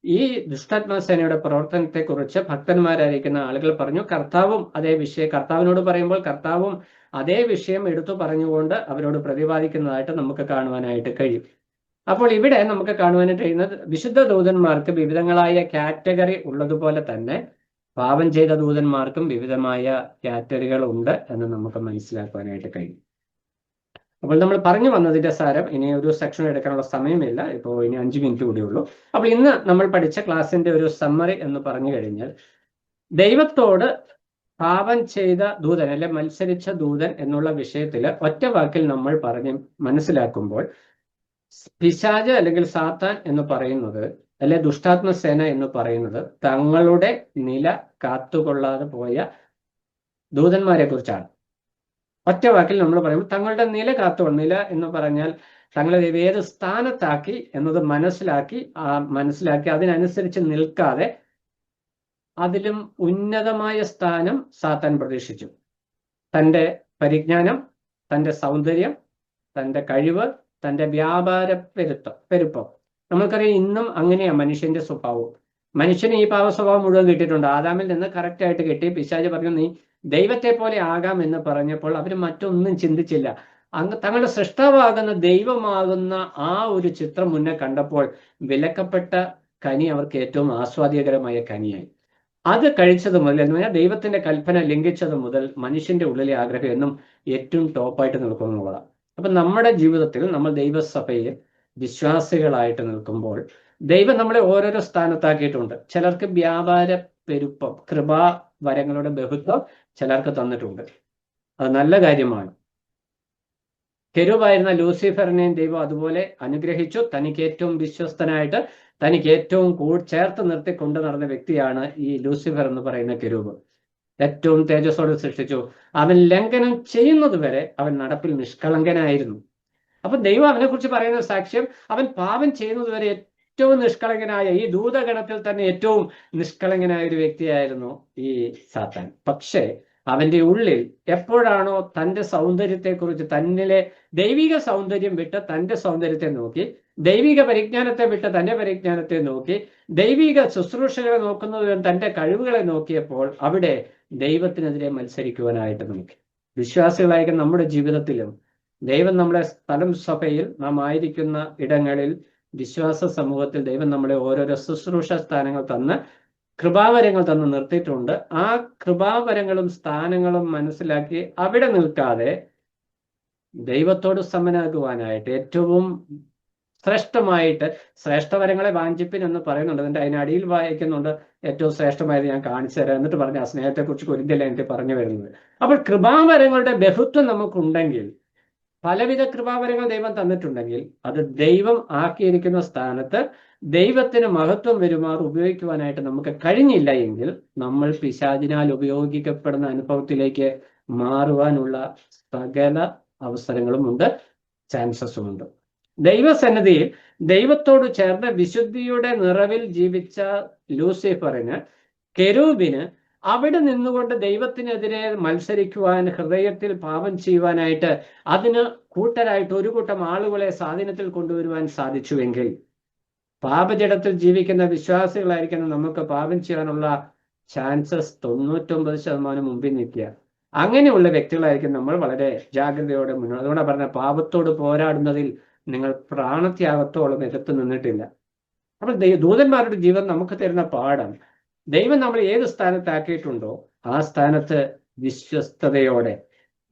ഈ ദുഷ്ടാത്മസേനയുടെ പ്രവർത്തനത്തെക്കുറിച്ച് ഭക്തന്മാരായിരിക്കുന്ന ആളുകൾ പറഞ്ഞു. കർത്താവും അതേ വിഷയം, കർത്താവിനോട് പറയുമ്പോൾ കർത്താവും അതേ വിഷയം എടുത്തു പറഞ്ഞുകൊണ്ട് അവരോട് പ്രതിപാദിക്കുന്നതായിട്ട് നമുക്ക് കാണുവാനായിട്ട് കഴിയും. അപ്പോൾ ഇവിടെ നമുക്ക് കാണുവാനായിട്ട് കഴിയുന്നത് വിശുദ്ധ ദൂതന്മാർക്ക് വിവിധങ്ങളായ കാറ്റഗറി ഉള്ളതുപോലെ തന്നെ പാപം ചെയ്ത ദൂതന്മാർക്കും വിവിധമായ കാറ്റഗറികൾ ഉണ്ട് എന്ന് നമുക്ക് മനസ്സിലാക്കുവാനായിട്ട് കഴിയും. അപ്പോൾ നമ്മൾ പറഞ്ഞു വന്നതിന്റെ സാരം, ഇനി ഒരു സെക്ഷൻ എടുക്കാനുള്ള സമയമില്ല, ഇപ്പോൾ ഇനി 5 മിനിറ്റ് കൂടി ഉള്ളൂ. അപ്പോൾ ഇന്ന് നമ്മൾ പഠിച്ച ക്ലാസ്സിന്റെ ഒരു സമ്മറി എന്ന് പറഞ്ഞു കഴിഞ്ഞാൽ, ദൈവത്തോട് പാപം ചെയ്ത ദൂതൻ അല്ലെ മത്സരിച്ച ദൂതൻ എന്നുള്ള വിഷയത്തിൽ ഒറ്റ വാക്കിൽ നമ്മൾ പറഞ്ഞ് മനസ്സിലാക്കുമ്പോൾ, പിശാച് അല്ലെങ്കിൽ സാത്താൻ എന്ന് പറയുന്നത് അല്ലെ ദുഷ്ടാത്മസേന എന്ന് പറയുന്നത് തങ്ങളുടെ നില കാത്തുകൊള്ളാതെ പോയ ദൂതന്മാരെ കുറിച്ചാണ്. ഒറ്റ വാക്കിൽ നമ്മൾ പറയുമ്പോൾ തങ്ങളുടെ നില കാത്തുകൊള്ളും. നില എന്ന് പറഞ്ഞാൽ തങ്ങളെ ഏത് സ്ഥാനത്താക്കി എന്നത് മനസ്സിലാക്കി അതിനനുസരിച്ച് നിൽക്കാതെ അതിലും ഉന്നതമായ സ്ഥാനം സാത്താൻ പ്രതീക്ഷിച്ചു. തൻ്റെ പരിജ്ഞാനം, തൻ്റെ സൗന്ദര്യം, തൻ്റെ കഴിവ്, തൻ്റെ വ്യാപാര പെരുപ്പം, നമ്മൾക്കറിയാം ഇന്നും അങ്ങനെയാ മനുഷ്യന്റെ സ്വഭാവം. മനുഷ്യന് ഈ പാവ സ്വഭാവം മുഴുവൻ കിട്ടിയിട്ടുണ്ട്. ആദാമിൽ നിന്ന് കറക്റ്റ് ആയിട്ട് കിട്ടി. പിശാച് പറഞ്ഞു നീ ദൈവത്തെ പോലെ ആകാം എന്ന് പറഞ്ഞപ്പോൾ അവർ മറ്റൊന്നും ചിന്തിച്ചില്ല. തങ്ങളുടെ സൃഷ്ടാവാകുന്ന ദൈവമാകുന്ന ആ ഒരു ചിത്രം മുന്നേ കണ്ടപ്പോൾ വിലക്കപ്പെട്ട കനി അവർക്ക് ഏറ്റവും ആസ്വാദ്യകരമായ കനിയായി. അത് കഴിച്ചത് മുതൽ എന്ന് പറഞ്ഞാൽ ദൈവത്തിന്റെ കൽപ്പന ലംഘിച്ചത് മുതൽ മനുഷ്യന്റെ ഉള്ളിലെ ആഗ്രഹം എന്നും ഏറ്റവും ടോപ്പായിട്ട് നിൽക്കുന്നുള്ളതാണ്. അപ്പൊ നമ്മുടെ ജീവിതത്തിൽ നമ്മൾ ദൈവസഭയിൽ വിശ്വാസികളായിട്ട് നിൽക്കുമ്പോൾ ദൈവം നമ്മളെ ഓരോരോ സ്ഥാനത്താക്കിയിട്ടുണ്ട്. ചിലർക്ക് വ്യാപാര പെരുപ്പം, കൃപാ വരങ്ങളുടെ ബഹുത്വം ചിലർക്ക് തന്നിട്ടുണ്ട്. അത് നല്ല കാര്യമാണ്. കെരൂബായിരുന്ന ലൂസിഫറിനെയും ദൈവം അതുപോലെ അനുഗ്രഹിച്ചു. തനിക്ക് ഏറ്റവും വിശ്വസ്തനായിട്ട് തനിക്ക് ഏറ്റവും ചേർത്ത് നിർത്തി കൊണ്ടു നടന്ന വ്യക്തിയാണ് ഈ ലൂസിഫർ എന്ന് പറയുന്ന കെരൂബ്. ഏറ്റവും തേജസ്സോടെ സൃഷ്ടിച്ചു. അവൻ ലംഘനം ചെയ്യുന്നത് വരെ അവൻ നടപ്പിൽ നിഷ്കളങ്കനായിരുന്നു. അപ്പൊ ദൈവം അവനെ കുറിച്ച് പറയുന്ന സാക്ഷ്യം, അവൻ പാപം ചെയ്യുന്നത് വരെ ഏറ്റവും നിഷ്കളങ്കനായ, ഈ ദൂതഗണത്തിൽ തന്നെ ഏറ്റവും നിഷ്കളങ്കനായ ഒരു വ്യക്തിയായിരുന്നു ഈ സാത്താൻ. പക്ഷേ അവന്റെ ഉള്ളിൽ എപ്പോഴാണോ തൻ്റെ സൗന്ദര്യത്തെക്കുറിച്ച്, തന്നിലെ ദൈവിക സൗന്ദര്യം വിട്ട് തൻ്റെ സൗന്ദര്യത്തെ നോക്കി, ദൈവിക പരിജ്ഞാനത്തെ വിട്ട് തൻ്റെ പരിജ്ഞാനത്തെ നോക്കി, ദൈവിക ശുശ്രൂഷകളെ നോക്കുന്നത് തൻ്റെ കഴിവുകളെ നോക്കിയപ്പോൾ അവിടെ ദൈവത്തിനെതിരെ മത്സരിക്കുവാനായിട്ട് നോക്കി. വിശ്വാസികളായിരിക്കും നമ്മുടെ ജീവിതത്തിലും ദൈവം നമ്മളെ സ്ഥലം സഭയിൽ നാം ആയിരിക്കുന്ന ഇടങ്ങളിൽ വിശ്വാസ സമൂഹത്തിൽ ദൈവം നമ്മളെ ഓരോരോ ശുശ്രൂഷ സ്ഥാനങ്ങൾ തന്ന് കൃപാവരങ്ങൾ തന്ന് നിർത്തിയിട്ടുണ്ട്. ആ കൃപാവരങ്ങളും സ്ഥാനങ്ങളും മനസ്സിലാക്കി അവിടെ നിൽക്കാതെ ദൈവത്തോട് സമനാകുവാനായിട്ട് ഏറ്റവും ശ്രേഷ്ഠമായിട്ട്, ശ്രേഷ്ഠവരങ്ങളെ വാഞ്ചിപ്പിൻ എന്ന് പറയുന്നുണ്ട്. അതിന്റെ അതിനടിയിൽ വായിക്കുന്നുണ്ട് ഏറ്റവും ശ്രേഷ്ഠമായത് ഞാൻ കാണിച്ചു തരാം എന്നിട്ട് പറഞ്ഞ ആ സ്നേഹത്തെക്കുറിച്ച് കൊരിന്ത്യയിലെ എനിക്ക് പറഞ്ഞു വരുന്നത്. അപ്പോൾ കൃപാവരങ്ങളുടെ ബഹുത്വം നമുക്കുണ്ടെങ്കിൽ, പലവിധ കൃപാവരങ്ങൾ ദൈവം തന്നിട്ടുണ്ടെങ്കിൽ, അത് ദൈവം ആക്കിയിരിക്കുന്ന സ്ഥാനത്ത് ദൈവത്തിന് മഹത്വം വരുമാറ് ഉപയോഗിക്കുവാനായിട്ട് നമുക്ക് കഴിഞ്ഞില്ല എങ്കിൽ നമ്മൾ പിശാചിനാൽ ഉപയോഗിക്കപ്പെടുന്ന അനുഭവത്തിലേക്ക് മാറുവാനുള്ള സകല അവസരങ്ങളും ഉണ്ട്, ചാൻസസും ഉണ്ട്. ദൈവസന്നിധിയിൽ ദൈവത്തോട് ചേർന്ന് വിശുദ്ധിയുടെ നിറവിൽ ജീവിച്ച ലൂസിഫറിന്, കെരൂബിന് അവിടെ നിന്നുകൊണ്ട് ദൈവത്തിനെതിരെ മത്സരിക്കുവാൻ, ഹൃദയത്തിൽ പാപം ചെയ്യുവാനായിട്ട്, അതിന് കൂട്ടരായിട്ട് ഒരു കൂട്ടം ആളുകളെ സ്വാധീനത്തിൽ കൊണ്ടുവരുവാൻ സാധിച്ചുവെങ്കിൽ, പാപജടത്തിൽ ജീവിക്കുന്ന വിശ്വാസികളായിരിക്കുന്ന നമുക്ക് പാപം ചെയ്യാനുള്ള ചാൻസസ് 99% മുമ്പിൽ നിൽക്കുക. അങ്ങനെയുള്ള വ്യക്തികളായിരിക്കും നമ്മൾ വളരെ ജാഗ്രതയോടെ മുന്നോട്ട്. അതുകൊണ്ടാണ് പറഞ്ഞ പാപത്തോട് പോരാടുന്നതിൽ നിങ്ങൾ പ്രാണത്യാഗത്തോളം എതിർത്ത് നിന്നിട്ടില്ല. അപ്പോൾ ദൂതന്മാരുടെ ജീവൻ നമുക്ക് തരുന്ന പാഠം, ദൈവം നമ്മൾ ഏത് സ്ഥാനത്താക്കിയിട്ടുണ്ടോ ആ സ്ഥാനത്ത് വിശ്വസ്തയോടെ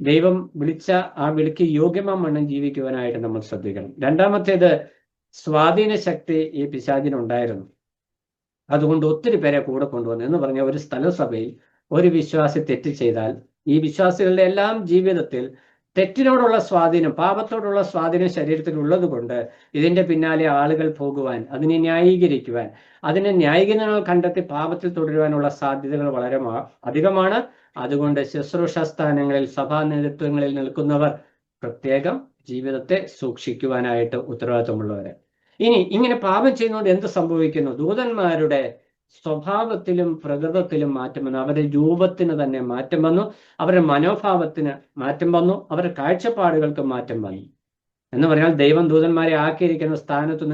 ദൈവം വിളിച്ച ആ വിളിക്ക് യോഗ്യമാവണ്ണം ജീവിക്കുവാനായിട്ട് നമ്മൾ ശ്രദ്ധിക്കണം. രണ്ടാമത്തേത്, സ്വാധീന ശക്തി ഈ പിശാചിനുണ്ടായിരുന്നു. അതുകൊണ്ട് ഒത്തിരി പേരെ കൂടെ കൊണ്ടുവന്നു. എന്ന് പറഞ്ഞ ഒരു സ്ഥലസഭയിൽ ഒരു വിശ്വാസി തെറ്റ് ചെയ്താൽ ഈ വിശ്വാസികളുടെ എല്ലാം ജീവിതത്തിൽ തെറ്റിനോടുള്ള സ്വാധീനം, പാപത്തോടുള്ള സ്വാധീനം ശരീരത്തിൽ ഉള്ളത് കൊണ്ട് ഇതിന്റെ പിന്നാലെ ആളുകൾ പോകുവാൻ, അതിനെ ന്യായീകരിക്കുവാൻ, അതിനെ ന്യായീകരണങ്ങൾ കണ്ടെത്തി പാപത്തിൽ തുടരുവാനുള്ള സാധ്യതകൾ വളരെ അധികമാണ്. അതുകൊണ്ട് ശുശ്രൂഷ സ്ഥാനങ്ങളിൽ, സഭാ നേതൃത്വങ്ങളിൽ നിൽക്കുന്നവർ പ്രത്യേകം ജീവിതത്തെ സൂക്ഷിക്കുവാനായിട്ട് ഉത്തരവാദിത്വമുള്ളവരെ. ഇനി ഇങ്ങനെ പാപം ചെയ്യുന്നതുകൊണ്ട് എന്ത് സംഭവിക്കുന്നു? ദൂതന്മാരുടെ സ്വഭാവത്തിലും പ്രകൃതത്തിലും മാറ്റം വന്നു, അവരുടെ രൂപത്തിന് തന്നെ മാറ്റം വന്നു, അവരുടെ മനോഭാവത്തിന് മാറ്റം വന്നു, അവരുടെ കാഴ്ചപ്പാടുകൾക്ക് മാറ്റം വന്നു. എന്ന് പറഞ്ഞാൽ ദൈവം ദൂതന്മാരെ ആക്കിയിരിക്കുന്ന സ്ഥാനത്തു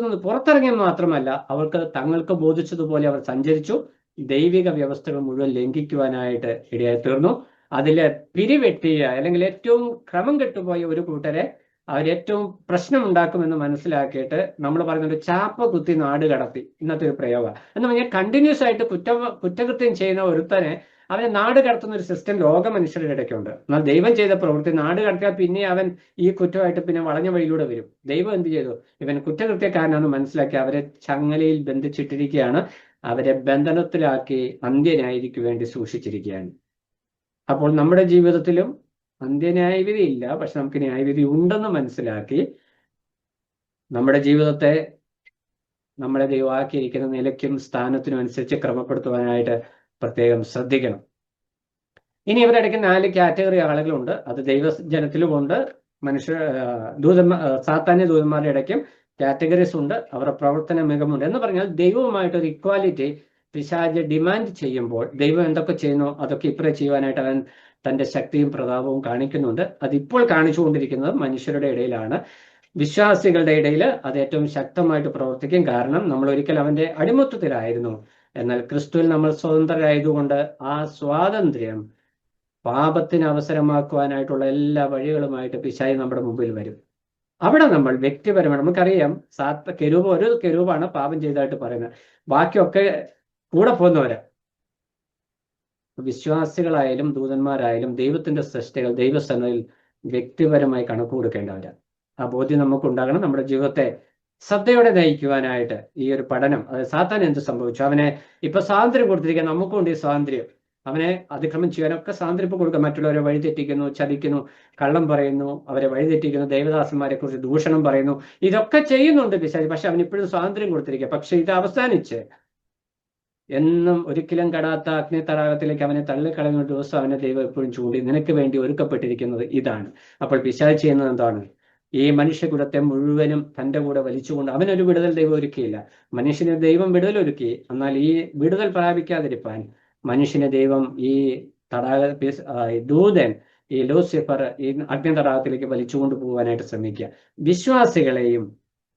നിന്ന് പുറത്തിറങ്ങിയ മാത്രമല്ല, അവർക്ക് തങ്ങൾക്ക് ബോധിച്ചതുപോലെ അവർ സഞ്ചരിച്ചു. ദൈവിക വ്യവസ്ഥകൾ മുഴുവൻ ലംഘിക്കുവാനായിട്ട് ഇടയായി തീർന്നു. അതിലെ പിരിവെട്ടിയ അല്ലെങ്കിൽ ഏറ്റവും ക്രമം കെട്ടുപോയ ഒരു കൂട്ടരെ അവരേറ്റവും പ്രശ്നമുണ്ടാക്കുമെന്ന് മനസ്സിലാക്കിയിട്ട് നമ്മൾ പറയുന്നത് ചാപ്പ കുത്തി നാട് കടത്തി, ഇന്നത്തെ ഒരു പ്രയോഗം. എന്ന് പറഞ്ഞാൽ കണ്ടിന്യൂസ് ആയിട്ട് കുറ്റകൃത്യം ചെയ്യുന്ന ഒരുത്തനെ അവനെ നാട് കടത്തുന്ന ഒരു സിസ്റ്റം ലോക മനുഷ്യരുടെ ഇടയ്ക്കുണ്ട്. എന്നാൽ ദൈവം ചെയ്ത പ്രവൃത്തി നാട് കടത്തിയാൽ പിന്നെ അവൻ ഈ കുറ്റമായിട്ട് പിന്നെ വളഞ്ഞ വഴിയിലൂടെ വരും. ദൈവം എന്ത് ചെയ്തു? ഇവൻ കുറ്റകൃത്യക്കാരനാണെന്ന് മനസ്സിലാക്കി അവരെ ചങ്ങലയിൽ ബന്ധിച്ചിട്ടിരിക്കുകയാണ്, അവരെ ബന്ധനത്തിലാക്കി അന്ത്യന്യായവിധിക്ക് വേണ്ടി സൂക്ഷിച്ചിരിക്കുകയാണ്. അപ്പോൾ നമ്മുടെ ജീവിതത്തിലും അന്ത്യന്യായവിധി ഇല്ല, പക്ഷെ നമുക്ക് ന്യായവിധി ഉണ്ടെന്ന് മനസ്സിലാക്കി നമ്മുടെ ജീവിതത്തെ നമ്മളെ ദൈവമാക്കിയിരിക്കുന്ന നിലയ്ക്കും സ്ഥാനത്തിനും അനുസരിച്ച് ക്രമപ്പെടുത്തുവാനായിട്ട് പ്രത്യേകം ശ്രദ്ധിക്കണം. ഇനി ഇവരിടയ്ക്ക് 4 കാറ്റഗറി ആളുകളുണ്ട്. അത് ദൈവജനത്തിലുമുണ്ട്, സാത്താന്യ ദൂതന്മാരുടെ ഇടയ്ക്കും കാറ്റഗറീസ് ഉണ്ട്. അവരുടെ പ്രവർത്തന മികവുണ്ട്. എന്ന് പറഞ്ഞാൽ ദൈവവുമായിട്ടൊരു ഇക്വാലിറ്റി പിശാച് ഡിമാൻഡ് ചെയ്യുമ്പോൾ ദൈവം എന്തൊക്കെ ചെയ്യുന്നു അതൊക്കെ ഇപ്പറേ ചെയ്യുവാനായിട്ട് അവൻ തൻ്റെ ശക്തിയും പ്രതാപവും കാണിക്കുന്നുണ്ട്. അതിപ്പോൾ കാണിച്ചുകൊണ്ടിരിക്കുന്നത് മനുഷ്യരുടെ ഇടയിലാണ്. വിശ്വാസികളുടെ ഇടയിൽ അത് ഏറ്റവും ശക്തമായിട്ട് പ്രവർത്തിക്കും. കാരണം നമ്മൾ ഒരിക്കൽ അവന്റെ അടിമത്വത്തിലായിരുന്നു. എന്നാൽ ക്രിസ്തുവിൽ നമ്മൾ സ്വതന്ത്രരായതുകൊണ്ട് ആ സ്വാതന്ത്ര്യം പാപത്തിന് അവസരമാക്കുവാനായിട്ടുള്ള എല്ലാ വഴികളുമായിട്ട് പിശാച് നമ്മുടെ മുമ്പിൽ വരും. അവിടെ നമ്മൾ വ്യക്തിപരമായി, നമുക്കറിയാം കെരൂബ് ഒരു കെരൂബാണ് പാപം ചെയ്തതായിട്ട് പറയുന്നത്, ബാക്കിയൊക്കെ കൂടെ പോകുന്നവരാ. വിശ്വാസികളായാലും ദൂതന്മാരായാലും ദൈവത്തിന്റെ സൃഷ്ടികൾ ദൈവസേനയിൽ വ്യക്തിപരമായി കണക്ക് കൊടുക്കേണ്ടവരാ. ആ ബോധ്യം നമുക്കുണ്ടാകണം. നമ്മുടെ ജീവിതത്തെ ശ്രദ്ധയോടെ നയിക്കുവാനായിട്ട് ഈ ഒരു പഠനം, അതായത് സാത്താൻ എന്ത് സംഭവിച്ചു, അവനെ ഇപ്പൊ സ്വാതന്ത്ര്യം കൊടുത്തിരിക്കുക, നമുക്കുണ്ട് ഈ സ്വാതന്ത്ര്യം. അവനെ അതിക്രമം ചെയ്യാനൊക്കെ സ്വാതന്ത്ര്യം ഇപ്പൊ കൊടുക്കുക. മറ്റുള്ളവരെ വഴിതെറ്റിക്കുന്നു, ചതിക്കുന്നു, കള്ളം പറയുന്നു, അവരെ വഴിതെറ്റിക്കുന്നു, ദേവദാസന്മാരെ കുറിച്ച് ദൂഷണം പറയുന്നു, ഇതൊക്കെ ചെയ്യുന്നുണ്ട് പിശാച്. പക്ഷെ അവൻ ഇപ്പോഴും സ്വാതന്ത്ര്യം കൊടുത്തിരിക്കുക. പക്ഷെ ഇത് അവസാനിച്ച് എന്നും ഒരിക്കലും കടാത്ത അഗ്നി തടാകത്തിലേക്ക് അവനെ തള്ളിക്കളയുന്ന ദിവസം അവനെ ദൈവം എപ്പോഴും ചൂണ്ടി, നിനക്ക് വേണ്ടി ഒരുക്കപ്പെട്ടിരിക്കുന്നത് ഇതാണ്. അപ്പോൾ പിശാച് ചെയ്യുന്നത് എന്താണ്? ഈ മനുഷ്യകുലത്തെ മുഴുവനും തൻ്റെ കൂടെ വലിച്ചുകൊണ്ട് അവനൊരു വിടുതൽ ദൈവം ഒരുക്കിയില്ല. മനുഷ്യന് ദൈവം വിടുതൽ ഒരുക്കി. എന്നാൽ ഈ വിടുതൽ പ്രാപിക്കാതിരിക്കാൻ മനുഷ്യനെ ദൈവം ഈ ദൂതൻ, ഈ ലൂസിഫർ ഈ അഗ്നി തടാകത്തിലേക്ക് വലിച്ചുകൊണ്ട് പോകാനായിട്ട് ശ്രമിക്കുക. വിശ്വാസികളെയും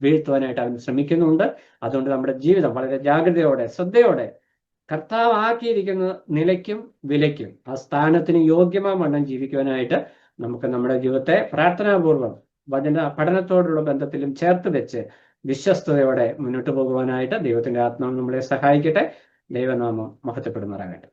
വീഴ്ത്തുവാനായിട്ട് അവൻ ശ്രമിക്കുന്നുണ്ട്. അതുകൊണ്ട് നമ്മുടെ ജീവിതം വളരെ ജാഗ്രതയോടെ ശ്രദ്ധയോടെ കർത്താവ് ആക്കിയിരിക്കുന്ന നിലയ്ക്കും വിലയ്ക്കും ആ സ്ഥാനത്തിന് യോഗ്യമായ വണ്ണം ജീവിക്കുവാനായിട്ട് നമുക്ക് നമ്മുടെ ജീവിതത്തെ പ്രാർത്ഥനാപൂർവം പഠനത്തോടുള്ള ബന്ധത്തിലും ചേർത്ത് വെച്ച് വിശ്വസ്തയോടെ മുന്നോട്ട് പോകുവാനായിട്ട് ദൈവത്തിന്റെ ആത്മാവ് നമ്മളെ സഹായിക്കട്ടെ. ദൈവനാമം മഹത്വപ്പെടുമാറാകട്ടെ.